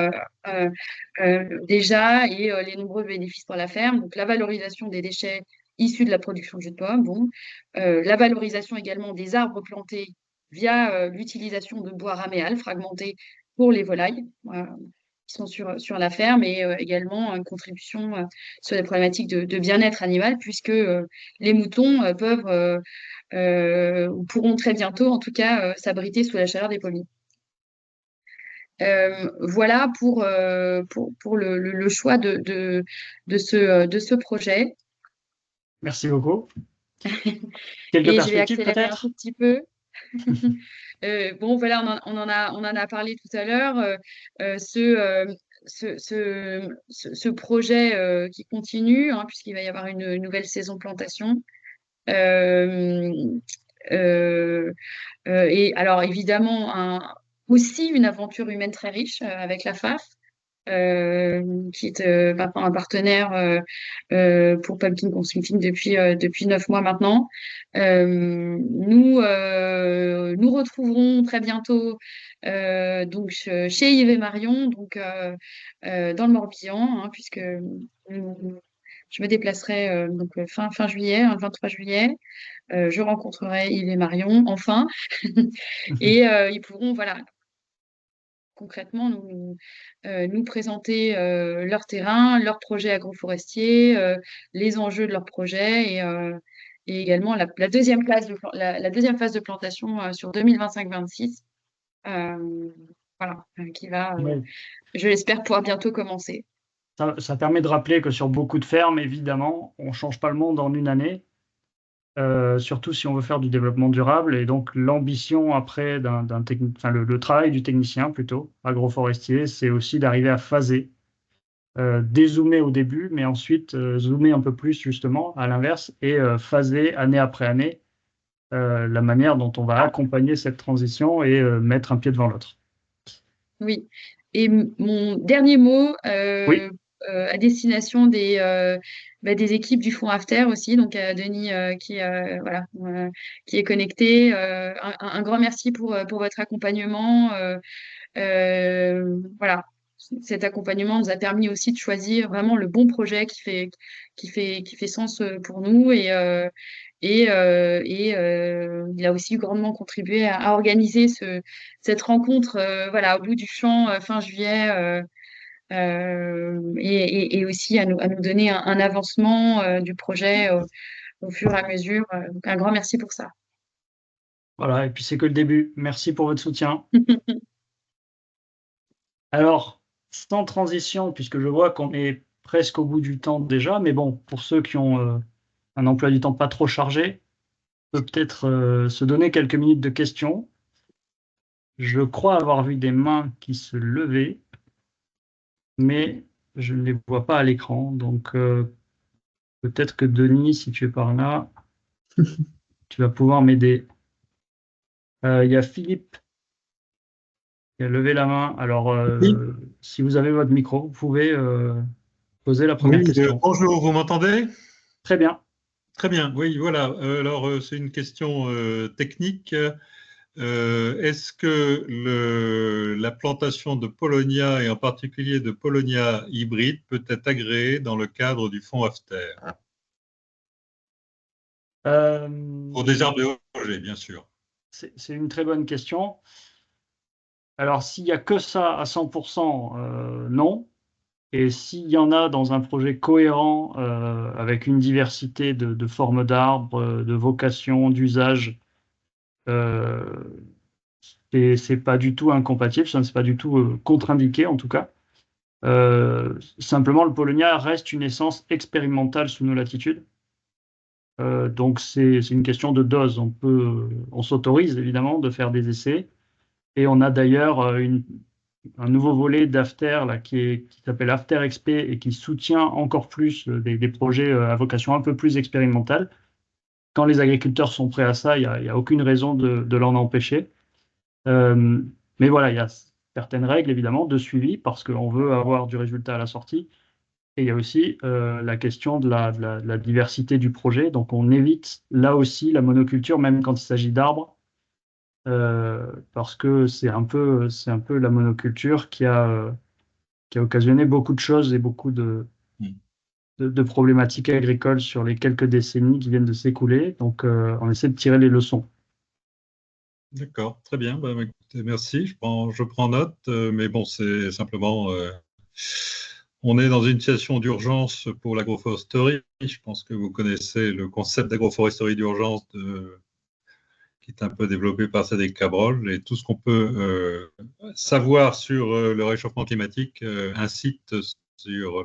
déjà, et les nombreux bénéfices pour la ferme. Donc la valorisation des déchets issus de la production de jus de pomme, bon. La valorisation également des arbres plantés via l'utilisation de bois raméal fragmenté pour les volailles. Qui sont sur la ferme, et également une contribution sur les problématiques de bien-être animal, puisque les moutons ou pourront très bientôt, en tout cas, s'abriter sous la chaleur des pommiers. Voilà pour le choix de ce projet. Merci beaucoup. Quelques Et je vais perspectives accélérer un peut-être? tout petit peu. Bon, voilà, on en a parlé tout à l'heure. Ce projet qui continue, hein, puisqu'il va y avoir une nouvelle saison plantation. Euh, euh, et alors, évidemment, aussi une aventure humaine très riche avec la FAF, qui est maintenant un partenaire pour Pumpkin Consulting depuis 9 mois maintenant. Nous retrouverons très bientôt donc chez Yves et Marion, donc dans le Morbihan, hein, puisque je me déplacerai donc fin juillet, hein, le 23 juillet. Je rencontrerai Yves et Marion, enfin, et ils pourront, voilà, concrètement nous présenter leur terrain, leur projet agroforestier, les enjeux de leur projet, et également la deuxième phase de plantation sur 2025-26, voilà, qui va, Oui. je l'espère, pouvoir bientôt commencer. Ça permet de rappeler que sur beaucoup de fermes, évidemment, on ne change pas le monde en une année, surtout si on veut faire du développement durable. Et donc, l'ambition après le travail du technicien plutôt, agroforestier, c'est aussi d'arriver à phaser, dézoomer au début, mais ensuite zoomer un peu plus justement à l'inverse, et phaser année après année la manière dont on va accompagner cette transition et mettre un pied devant l'autre. Oui. Et mon dernier mot Oui, à destination des équipes du Fonds After aussi, donc à Denis voilà, qui est connecté. Un grand merci pour votre accompagnement. Voilà. Cet accompagnement nous a permis aussi de choisir vraiment le bon projet qui fait sens pour nous, et il a aussi grandement contribué à organiser cette rencontre voilà, au bout du champ fin juillet, et aussi à nous donner un avancement du projet au fur et à mesure. Donc un grand merci pour ça. voilà, et puis c'est que le début. Merci pour votre soutien. Alors, sans transition, puisque je vois qu'on est presque au bout du temps déjà, mais bon, pour ceux qui ont un emploi du temps pas trop chargé, on peut peut-être se donner quelques minutes de questions. Je crois avoir vu des mains qui se levaient, mais je ne les vois pas à l'écran. Donc, peut-être que Denis, si tu es par là, tu vas pouvoir m'aider. Il y a Philippe qui a levé la main. Alors, Oui, si vous avez votre micro, vous pouvez poser la première oui, question. bonjour, vous m'entendez? Très bien. Très bien, oui, voilà. Alors, c'est une question technique. Est-ce que la plantation de Paulownia, et en particulier de Paulownia hybride, peut être agréée dans le cadre du fonds AFTER? Pour des arbres de Roger, bien sûr. C'est une très bonne question. Alors, s'il n'y a que ça à 100%, non. Et s'il y en a dans un projet cohérent, avec une diversité de formes d'arbres, de vocations, d'usages, euh, c'est pas du tout incompatible, ça ne c'est pas du tout contre-indiqué en tout cas. Simplement, le Paulownia reste une essence expérimentale sous nos latitudes. Donc, c'est une question de dose. On s'autorise évidemment de faire des essais. Et on a d'ailleurs nouveau volet d'After là, qui s'appelle After XP et qui soutient encore plus des projets à vocation un peu plus expérimentale. Quand les agriculteurs sont prêts à ça, il n'y a aucune raison de l'en empêcher. Mais voilà, il y a certaines règles évidemment de suivi parce qu'on veut avoir du résultat à la sortie. Et il y a aussi la question de la diversité du projet. Donc on évite là aussi la monoculture, même quand il s'agit d'arbres, parce que c'est un peu la monoculture qui a occasionné beaucoup de choses et beaucoup de problématiques agricoles sur les quelques décennies qui viennent de s'écouler. Donc on essaie de tirer les leçons. D'accord, très bien. Bah, écoutez, merci. Je prends note, mais bon, c'est simplement. On est dans une situation d'urgence pour l'agroforesterie. Je pense que vous connaissez le concept d'agroforesterie d'urgence qui est un peu développé par Cédric Cabrol. Et tout ce qu'on peut savoir sur le réchauffement climatique incite sur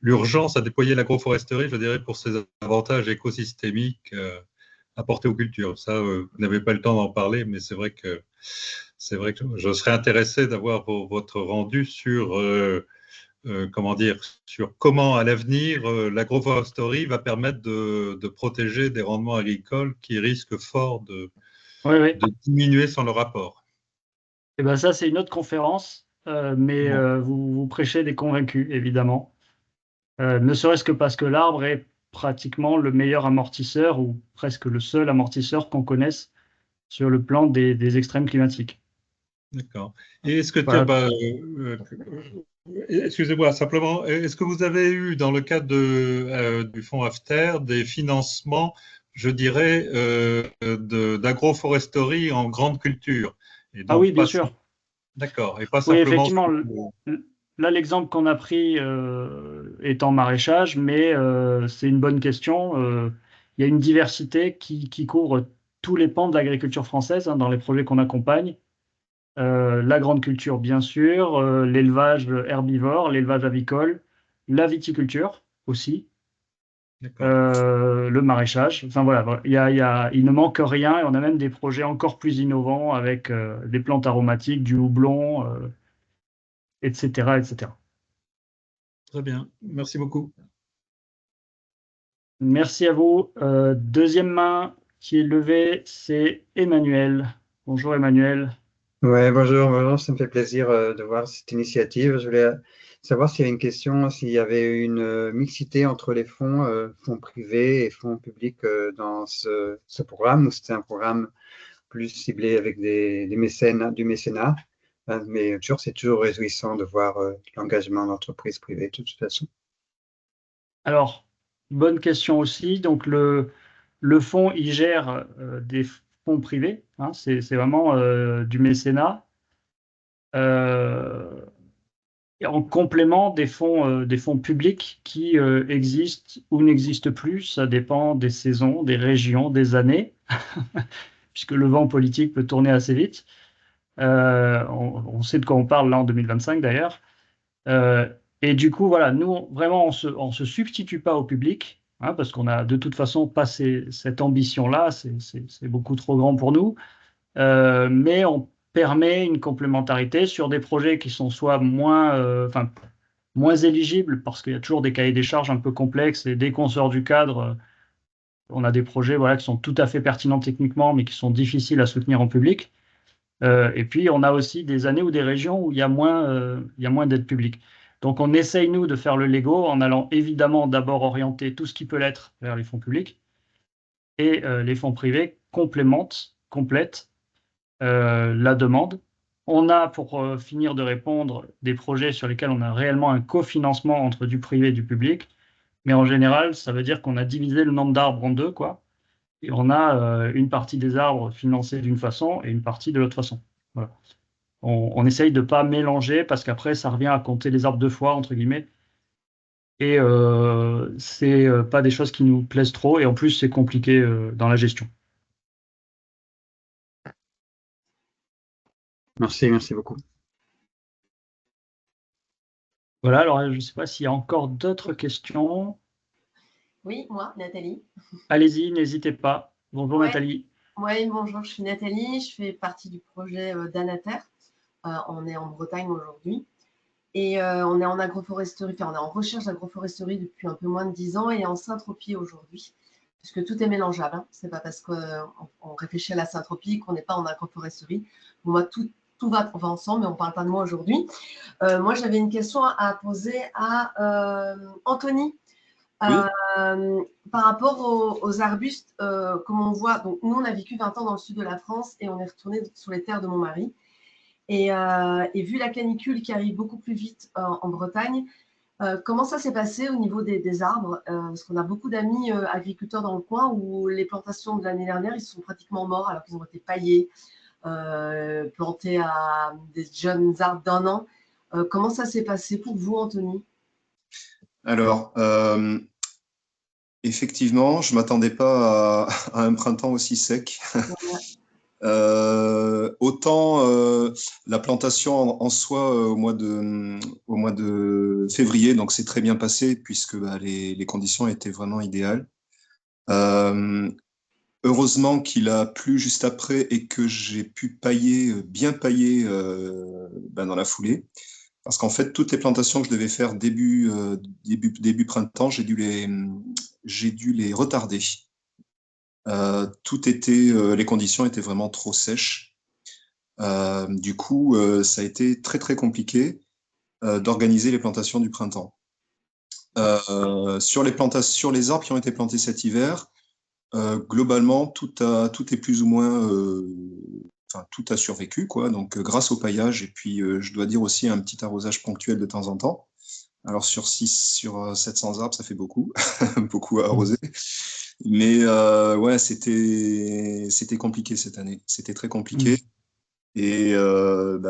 l'urgence à déployer l'agroforesterie, je dirais, pour ses avantages écosystémiques apportés aux cultures. Ça, vous n'avez pas le temps d'en parler, mais c'est vrai que je serais intéressé d'avoir votre rendu sur sur comment à l'avenir l'agroforesterie va permettre de protéger des rendements agricoles qui risquent fort de Oui. diminuer sans le rapport. Et ben ça, c'est une autre conférence, mais Bon. vous prêchez des convaincus, évidemment. Ne serait-ce que parce que l'arbre est pratiquement le meilleur amortisseur ou presque le seul amortisseur qu'on connaisse sur le plan des extrêmes climatiques. D'accord. Et est-ce que, Voilà. excusez-moi, simplement, est-ce que vous avez eu, dans le cadre du fonds AFTER, des financements, je dirais, d'agroforesterie en grande culture? Et Ah oui, donc, bien sûr. d'accord, et pas Oui, simplement. effectivement. Là, l'exemple qu'on a pris est en maraîchage, mais c'est une bonne question. Il y a une diversité qui couvre tous les pans de l'agriculture française dans les projets qu'on accompagne. La grande culture, bien sûr, l'élevage herbivore, l'élevage avicole, la viticulture aussi, D'accord. le maraîchage. Enfin voilà, il ne manque rien et on a même des projets encore plus innovants avec des plantes aromatiques, du houblon, etc., etc. Très bien. Merci beaucoup. Merci à vous. Deuxième main qui est levée, c'est Emmanuel. Bonjour Emmanuel. Ouais, bonjour, ça me fait plaisir de voir cette initiative. Je voulais savoir s'il y avait une question, s'il y avait une mixité entre les fonds privés et fonds publics dans ce programme, ou c'était un programme plus ciblé avec des mécènes, du mécénat. Mais c'est toujours réjouissant de voir l'engagement d'entreprises privées de toute façon. Alors, bonne question aussi. Donc, le fonds, il gère des fonds privés. Hein, c'est vraiment du mécénat. Et en complément des fonds publics qui existent ou n'existent plus. Ça dépend des saisons, des régions, des années, puisque le vent politique peut tourner assez vite. On sait de quoi on parle là en 2025 d'ailleurs. Et du coup, voilà, nous, vraiment, on se substitue pas au public, hein, parce qu'on a de toute façon passé cette ambition-là, c'est beaucoup trop grand pour nous, mais on permet une complémentarité sur des projets qui sont soit moins éligibles, parce qu'il y a toujours des cahiers des charges un peu complexes, et dès qu'on sort du cadre, on a des projets voilà, qui sont tout à fait pertinents techniquement, mais qui sont difficiles à soutenir en public. Et puis, on a aussi des années ou des régions où il y a moins d'aide publique. Donc, on essaye, nous, de faire le Lego en allant évidemment d'abord orienter tout ce qui peut l'être vers les fonds publics. Et les fonds privés complètent la demande. On a, pour finir de répondre, des projets sur lesquels on a réellement un cofinancement entre du privé et du public. Mais en général, ça veut dire qu'on a divisé le nombre d'arbres en deux, quoi. Et on a une partie des arbres financés d'une façon et une partie de l'autre façon. Voilà. On essaye de ne pas mélanger parce qu'après, ça revient à compter les arbres deux fois, entre guillemets. Et c'est pas des choses qui nous plaisent trop. Et en plus, c'est compliqué dans la gestion. Merci beaucoup. Voilà, alors je ne sais pas s'il y a encore d'autres questions. Oui, moi, Nathalie. Allez-y, n'hésitez pas. Bonjour Ouais. Nathalie. Oui, bonjour, je suis Nathalie, je fais partie du projet d'Anater. On est en Bretagne aujourd'hui. Et on est en agroforesterie, enfin, on est en recherche d'agroforesterie depuis un peu moins de 10 ans et en syntropie aujourd'hui, puisque tout est mélangeable. Hein. Ce n'est pas parce qu'on réfléchit à la syntropie qu'on n'est pas en agroforesterie. Pour moi, tout va ensemble, mais on ne parle pas de moi aujourd'hui. Moi, j'avais une question à poser à Anthony. Oui. Par rapport aux arbustes, comme on voit, donc nous, on a vécu 20 ans dans le sud de la France et on est retourné sur les terres de mon mari. Et vu la canicule qui arrive beaucoup plus vite en Bretagne, comment ça s'est passé au niveau des arbres? Parce qu'on a beaucoup d'amis agriculteurs dans le coin où les plantations de l'année dernière, ils sont pratiquement morts alors qu'ils ont été paillés, plantés à des jeunes arbres d'1 an. Comment ça s'est passé pour vous, Anthony? Alors, effectivement, je ne m'attendais pas à un printemps aussi sec. Autant la plantation en soi au mois de février, donc c'est très bien passé puisque les conditions étaient vraiment idéales. Heureusement qu'il a plu juste après et que j'ai pu bien pailler dans la foulée. Parce qu'en fait, toutes les plantations que je devais faire début printemps, j'ai dû les retarder. Les conditions étaient vraiment trop sèches. Du coup, ça a été très très compliqué d'organiser les plantations du printemps. Sur les arbres qui ont été plantés cet hiver, globalement, tout est plus ou moins, tout a survécu, quoi. Donc, grâce au paillage et puis, je dois dire aussi un petit arrosage ponctuel de temps en temps. Alors, sur 700 arbres, ça fait beaucoup, beaucoup à arroser. Mais ouais, c'était compliqué cette année. C'était très compliqué. Et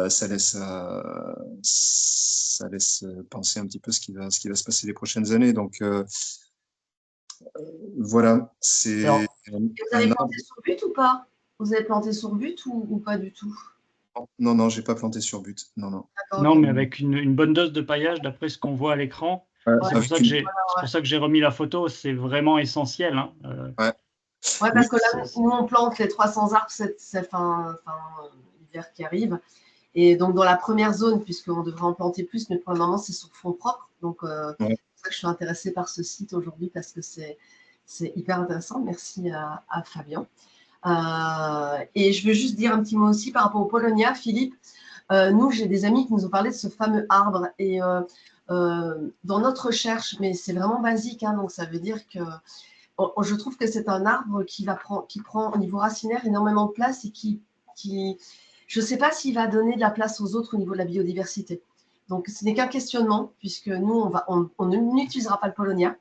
ça laisse penser un petit peu ce qui va se passer les prochaines années. Donc, voilà. Vous avez planté sur but ou pas? Vous avez planté sur but ou pas du tout? Non, j'ai pas planté sur but. Non. Non, mais avec une bonne dose de paillage, d'après ce qu'on voit à l'écran. C'est pour ça que j'ai remis la photo. C'est vraiment essentiel. Hein. Ouais, parce que là, nous, on plante les 300 arbres cette fin l'hiver qui arrive. Et donc, dans la première zone, puisqu'on devrait en planter plus, mais pour le moment, c'est sur fonds propres. Donc, c'est pour ça que je suis intéressée par ce site aujourd'hui parce que c'est hyper intéressant. Merci à Fabien. Et je veux juste dire un petit mot aussi par rapport au Paulownia, Philippe. Nous, j'ai des amis qui nous ont parlé de ce fameux arbre. Et dans notre recherche, mais c'est vraiment basique, hein, donc ça veut dire que je trouve que c'est un arbre qui prend au niveau racinaire énormément de place et qui je ne sais pas s'il va donner de la place aux autres au niveau de la biodiversité. Donc, ce n'est qu'un questionnement, puisque nous, on n'utilisera pas le Paulownia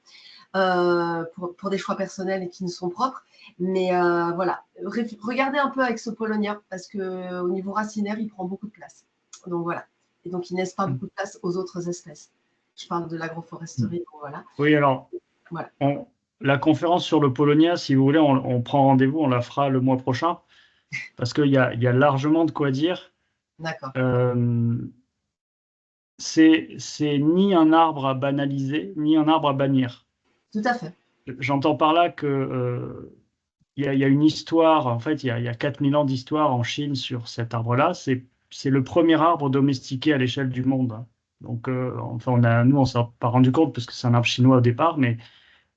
pour des choix personnels et qui nous sont propres. Mais voilà, regardez un peu avec ce Paulownia, parce qu'au niveau racinaire, il prend beaucoup de place. Donc, voilà. Et donc, il ne laisse pas beaucoup de place aux autres espèces. Je parle de l'agroforesterie, donc voilà. Oui, alors, voilà. La conférence sur le Paulownia, si vous voulez, on prend rendez-vous, on la fera le mois prochain, parce qu'il y a largement de quoi dire. D'accord. C'est ni un arbre à banaliser, ni un arbre à bannir. Tout à fait. J'entends par là que il y a une histoire, en fait, il y a 4000 ans d'histoire en Chine sur cet arbre-là. C'est le premier arbre domestiqué à l'échelle du monde. Hein. Donc, enfin, nous, on ne s'en est pas rendu compte parce que c'est un arbre chinois au départ, mais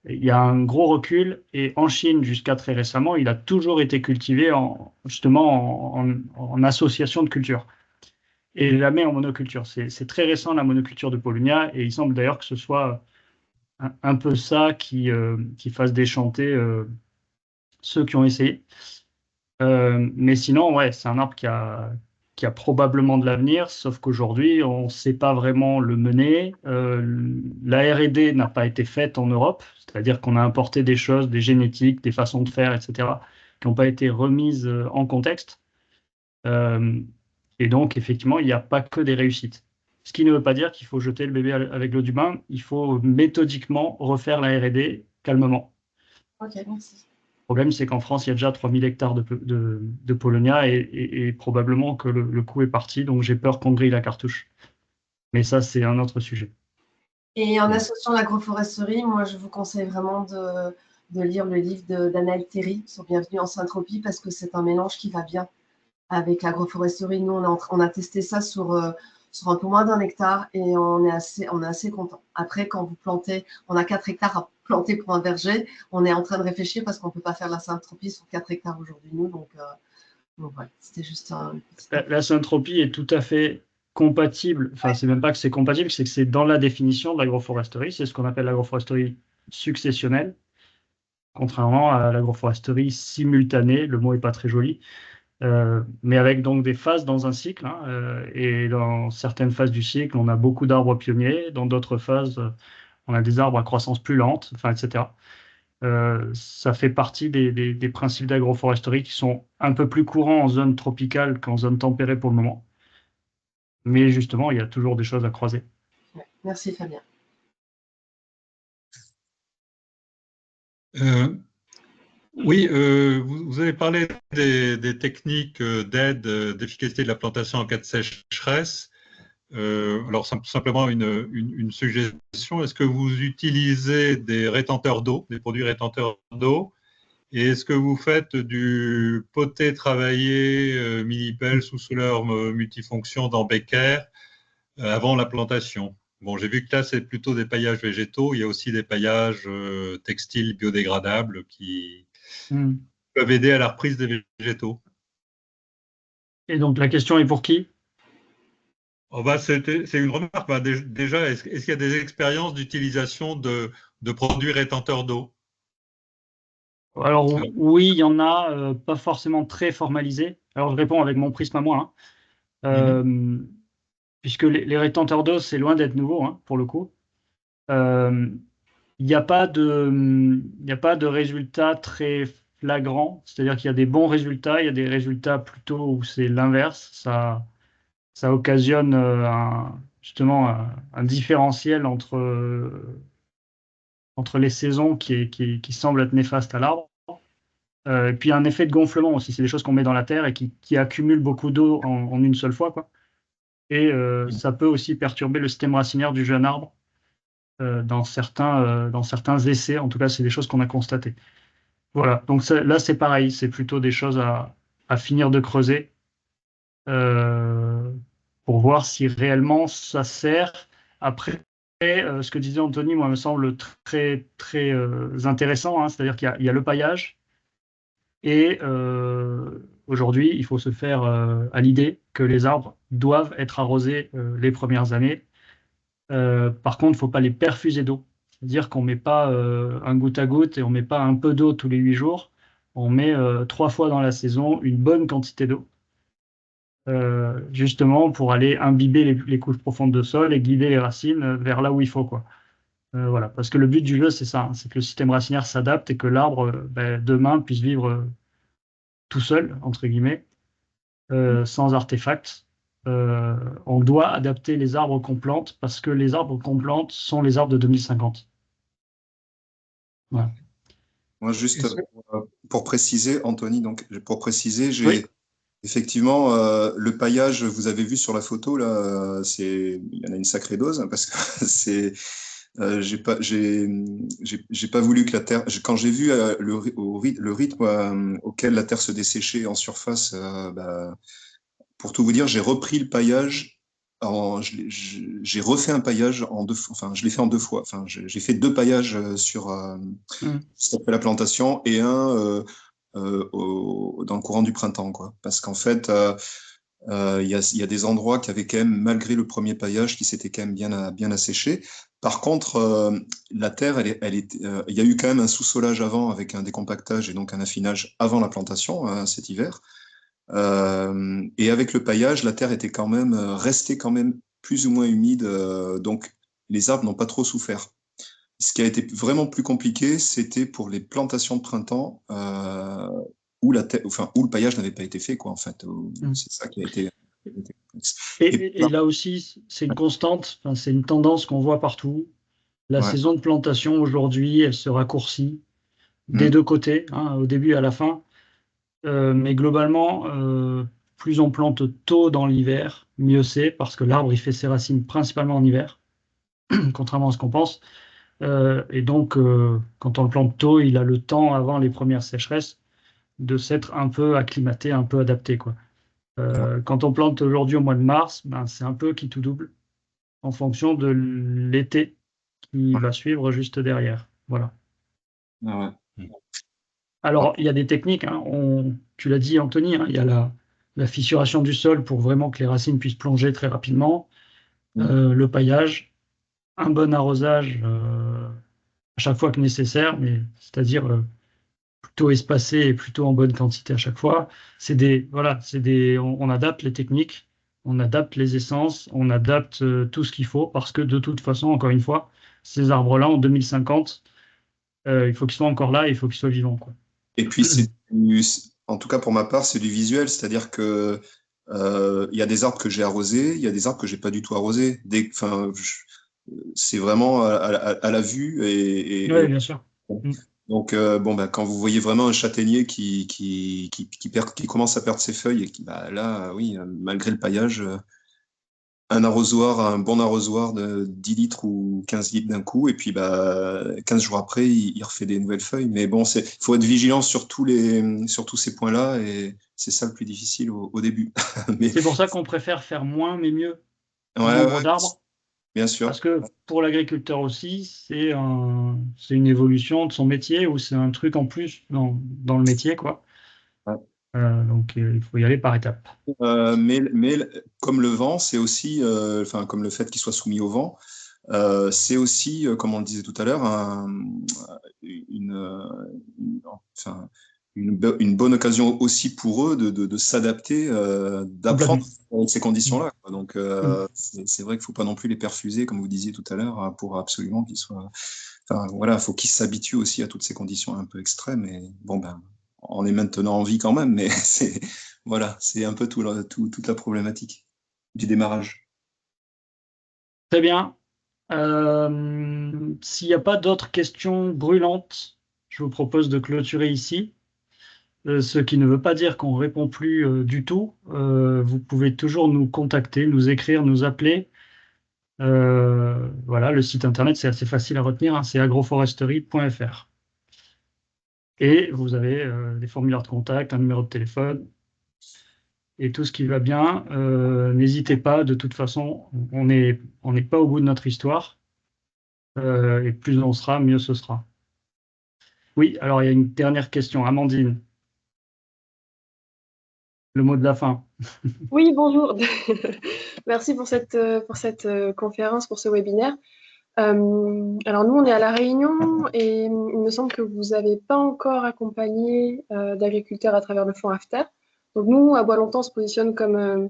il y a un gros recul. Et en Chine, jusqu'à très récemment, il a toujours été cultivé justement en association de cultures. Et jamais en monoculture. C'est très récent, la monoculture de Paulownia, et il semble d'ailleurs que ce soit un peu ça qui fasse déchanter ceux qui ont essayé. Mais sinon, ouais, c'est un arbre qui a probablement de l'avenir, sauf qu'aujourd'hui, on ne sait pas vraiment le mener. La R&D n'a pas été faite en Europe, c'est-à-dire qu'on a importé des choses, des génétiques, des façons de faire, etc., qui n'ont pas été remises en contexte. Et donc, effectivement, il n'y a pas que des réussites. Ce qui ne veut pas dire qu'il faut jeter le bébé avec l'eau du bain. Il faut méthodiquement refaire la R&D calmement. Ok, merci. Le problème, c'est qu'en France, il y a déjà 3000 hectares de Paulownia et probablement que le coup est parti. Donc, j'ai peur qu'on grille la cartouche. Mais ça, c'est un autre sujet. Et en associant l'agroforesterie, moi, je vous conseille vraiment de lire le livre d'Anaël Terry sur Bienvenue en Syntropie parce que c'est un mélange qui va bien. avec l'agroforesterie. Nous, on a testé ça sur un peu moins d'1 hectare et on est assez content. Après, quand vous plantez, on a 4 hectares à planter pour un verger, on est en train de réfléchir parce qu'on ne peut pas faire la syntropie sur 4 hectares aujourd'hui, nous. Donc voilà, c'était juste un... La syntropie est tout à fait compatible, enfin, c'est même pas que c'est compatible, c'est que c'est dans la définition de l'agroforesterie, c'est ce qu'on appelle l'agroforesterie successionnelle, contrairement à l'agroforesterie simultanée, le mot est pas très joli, mais avec donc des phases dans un cycle, hein, et dans certaines phases du cycle, on a beaucoup d'arbres pionniers, dans d'autres phases, on a des arbres à croissance plus lente, enfin, etc. Ça fait partie des principes d'agroforesterie qui sont un peu plus courants en zone tropicale qu'en zone tempérée pour le moment. Mais justement, il y a toujours des choses à croiser. Merci Fabien. Oui, vous avez parlé des techniques d'aide, d'efficacité de la plantation en cas de sécheresse. Alors, simplement une suggestion, est-ce que vous utilisez des rétenteurs d'eau, des produits rétenteurs d'eau, et est-ce que vous faites du poté travaillé mini-pelle sous soudeur multifonction dans Becker avant la plantation? Bon, j'ai vu que là, c'est plutôt des paillages végétaux. Il y a aussi des paillages textiles biodégradables qui peuvent aider à la reprise des végétaux. Et donc, la question est pour qui? Oh bah, c'est une remarque. Bah, déjà, est-ce qu'il y a des expériences d'utilisation de produits rétenteurs d'eau? Alors, oui, il y en a, pas forcément très formalisés. Alors, je réponds avec mon prisme à moi, hein. Puisque les rétenteurs d'eau, c'est loin d'être nouveau, hein, pour le coup. Il n'y a pas de résultats très flagrants, c'est-à-dire qu'il y a des bons résultats, il y a des résultats plutôt où c'est l'inverse. Ça occasionne justement un différentiel entre les saisons qui semble être néfaste à l'arbre. Et puis un effet de gonflement aussi, c'est des choses qu'on met dans la terre et qui accumulent beaucoup d'eau en une seule fois, quoi. Et ça peut aussi perturber le système racinaire du jeune arbre dans certains essais. En tout cas, c'est des choses qu'on a constatées. Voilà, donc là, c'est pareil, c'est plutôt des choses à finir de creuser pour voir si réellement ça sert. Après, ce que disait Anthony, moi, me semble très, très intéressant, hein, c'est-à-dire qu'il y a le paillage, et aujourd'hui, il faut se faire à l'idée que les arbres doivent être arrosés les premières années. Par contre, il ne faut pas les perfuser d'eau. C'est-à-dire qu'on ne met pas un goutte à goutte et on ne met pas un peu d'eau tous les 8 jours. On met 3 fois dans la saison une bonne quantité d'eau, justement pour aller imbiber les couches profondes de sol et guider les racines vers là où il faut, quoi. Voilà. Parce que le but du jeu, c'est ça, hein, c'est que le système racinaire s'adapte et que l'arbre, demain, puisse vivre tout seul, entre guillemets, sans artefacts. On doit adapter les arbres qu'on plante parce que les arbres qu'on plante sont les arbres de 2050. Voilà. Moi, juste pour préciser, Anthony, j'ai Oui. effectivement le paillage, vous avez vu sur la photo, là, il y en a une sacrée dose, hein, parce que j'ai pas voulu que la terre, quand j'ai vu le rythme auquel la terre se desséchait en surface, pour tout vous dire, j'ai repris le paillage. J'ai refait un paillage en 2 fois, enfin, je l'ai fait en 2 fois. Enfin, j'ai fait 2 paillages après la plantation et un dans le courant du printemps, quoi. Parce qu'en fait, il y a des endroits qui avaient quand même, malgré le premier paillage, qui s'étaient quand même bien asséchés. Par contre, la terre, il y a eu quand même un sous-solage avant avec un décompactage et donc un affinage avant la plantation, hein, cet hiver. Et avec le paillage, la terre était quand même restée quand même plus ou moins humide, donc les arbres n'ont pas trop souffert. Ce qui a été vraiment plus compliqué, c'était pour les plantations de printemps où le paillage n'avait pas été fait, quoi, en fait. C'est ça qui a été complexe. Et là aussi, c'est une constante, enfin, c'est une tendance qu'on voit partout. La saison de plantation aujourd'hui, elle se raccourcit des deux côtés, hein, au début et à la fin. Mais globalement, plus on plante tôt dans l'hiver, mieux c'est, parce que l'arbre il fait ses racines principalement en hiver, contrairement à ce qu'on pense. Et donc, quand on le plante tôt, il a le temps, avant les premières sécheresses, de s'être un peu acclimaté, un peu adapté, quoi. Quand on plante aujourd'hui au mois de mars, ben, c'est un peu qui tout double en fonction de l'été qui va suivre juste derrière. Voilà. Ah ouais. Alors, il y a des techniques, hein. Tu l'as dit, Anthony, hein, il y a la fissuration du sol pour vraiment que les racines puissent plonger très rapidement, le paillage, un bon arrosage à chaque fois que nécessaire, mais c'est-à-dire plutôt espacé et plutôt en bonne quantité à chaque fois. On adapte les techniques, on adapte les essences, on adapte tout ce qu'il faut parce que de toute façon, encore une fois, ces arbres-là, en 2050, il faut qu'ils soient encore là et il faut qu'ils soient vivants, quoi. Et puis, en tout cas pour ma part, c'est du visuel, c'est-à-dire que il y a des arbres que j'ai arrosés, il y a des arbres que j'ai pas du tout arrosés. C'est vraiment à la vue Oui, bien sûr. donc bon bah quand vous voyez vraiment un châtaignier qui commence à perdre ses feuilles et qui bah là oui malgré le paillage un bon arrosoir de 10 litres ou 15 litres d'un coup, et puis bah, 15 jours après, il refait des nouvelles feuilles. Mais bon, faut être vigilant sur tous ces points-là, et c'est ça le plus difficile au début. Mais, c'est pour ça qu'on préfère faire moins, mais mieux en ouais, nombre d'arbres. bien sûr. Parce que pour l'agriculteur aussi, c'est une évolution de son métier ou c'est un truc en plus dans le métier, quoi. Ouais. Donc, il faut y aller par étapes. Mais comme le vent, c'est aussi, enfin comme le fait qu'il soit soumis au vent, c'est aussi, comme on le disait tout à l'heure, une bonne occasion aussi pour eux de s'adapter, d'apprendre avec ces conditions-là, quoi. Donc, c'est vrai qu'il ne faut pas non plus les perfuser, comme vous disiez tout à l'heure, pour absolument qu'ils soient. Enfin, voilà, il faut qu'ils s'habituent aussi à toutes ces conditions un peu extrêmes. Et bon, ben, on est maintenant en vie quand même, mais voilà, c'est un peu toute la problématique du démarrage. Très bien. S'il n'y a pas d'autres questions brûlantes, je vous propose de clôturer ici. Ce qui ne veut pas dire qu'on ne répond plus du tout. Vous pouvez toujours nous contacter, nous écrire, nous appeler. Voilà, le site internet, c'est assez facile à retenir, hein, c'est agroforesterie.fr. Et vous avez des formulaires de contact, un numéro de téléphone et tout ce qui va bien. N'hésitez pas, de toute façon, on n'est pas au bout de notre histoire. Et plus on sera, mieux ce sera. Oui, alors il y a une dernière question. Amandine, le mot de la fin. Oui, bonjour. Merci pour cette conférence, pour ce webinaire. Alors nous, on est à La Réunion et il me semble que vous n'avez pas encore accompagné d'agriculteurs à travers le fonds AFTER. Donc nous, à Bois-Longtemps, on se positionne comme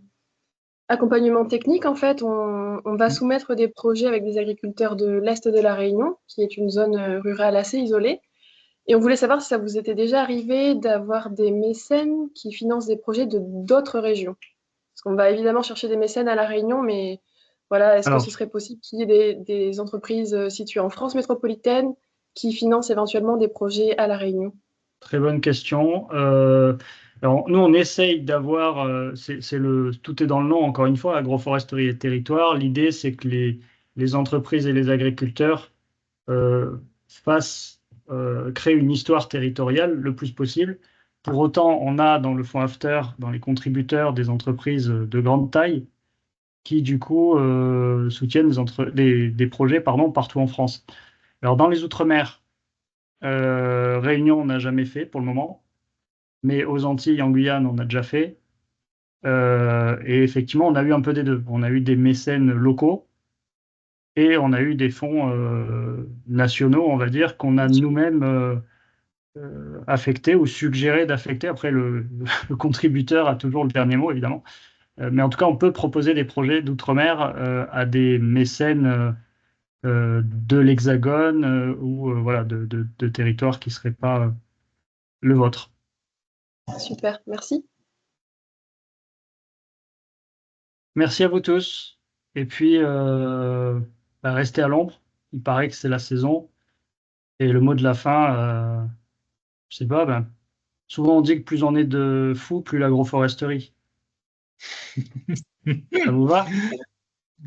accompagnement technique. En fait, on va soumettre des projets avec des agriculteurs de l'Est de La Réunion, qui est une zone rurale assez isolée. Et on voulait savoir si ça vous était déjà arrivé d'avoir des mécènes qui financent des projets de d'autres régions. Parce qu'on va évidemment chercher des mécènes à La Réunion, mais voilà, est-ce que ce serait possible qu'il y ait des entreprises situées en France métropolitaine qui financent éventuellement des projets à La Réunion? Très bonne question. Alors, nous, on essaye d'avoir, tout est dans le nom, encore une fois, agroforesterie et territoire. L'idée, c'est que les entreprises et les agriculteurs créent une histoire territoriale le plus possible. Pour autant, on a dans le fonds AFTER, dans les contributeurs, des entreprises de grande taille qui, du coup, soutiennent des projets partout en France. Alors, dans les Outre-mer, Réunion, on n'a jamais fait pour le moment, mais aux Antilles, en Guyane, on a déjà fait. Et effectivement, on a eu un peu des deux. On a eu des mécènes locaux et on a eu des fonds nationaux, on va dire, qu'on a nous-mêmes affectés ou suggéré d'affecter. Après, le contributeur a toujours le dernier mot, évidemment. Mais en tout cas, on peut proposer des projets d'outre-mer à des mécènes de l'Hexagone ou voilà, de territoires qui ne seraient pas le vôtre. Super, merci. Merci à vous tous. Et puis, restez à l'ombre. Il paraît que c'est la saison. Et le mot de la fin, je sais pas, souvent on dit que plus on est de fous, plus l'agroforesterie. Ça vous va?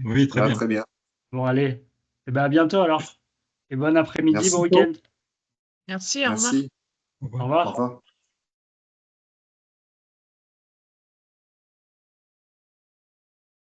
Oui, très bien. Très bien. Bon, allez. Et à bientôt alors. Et bon après-midi, Merci. bon week-end. Merci, au revoir. Merci. Au revoir. Au revoir.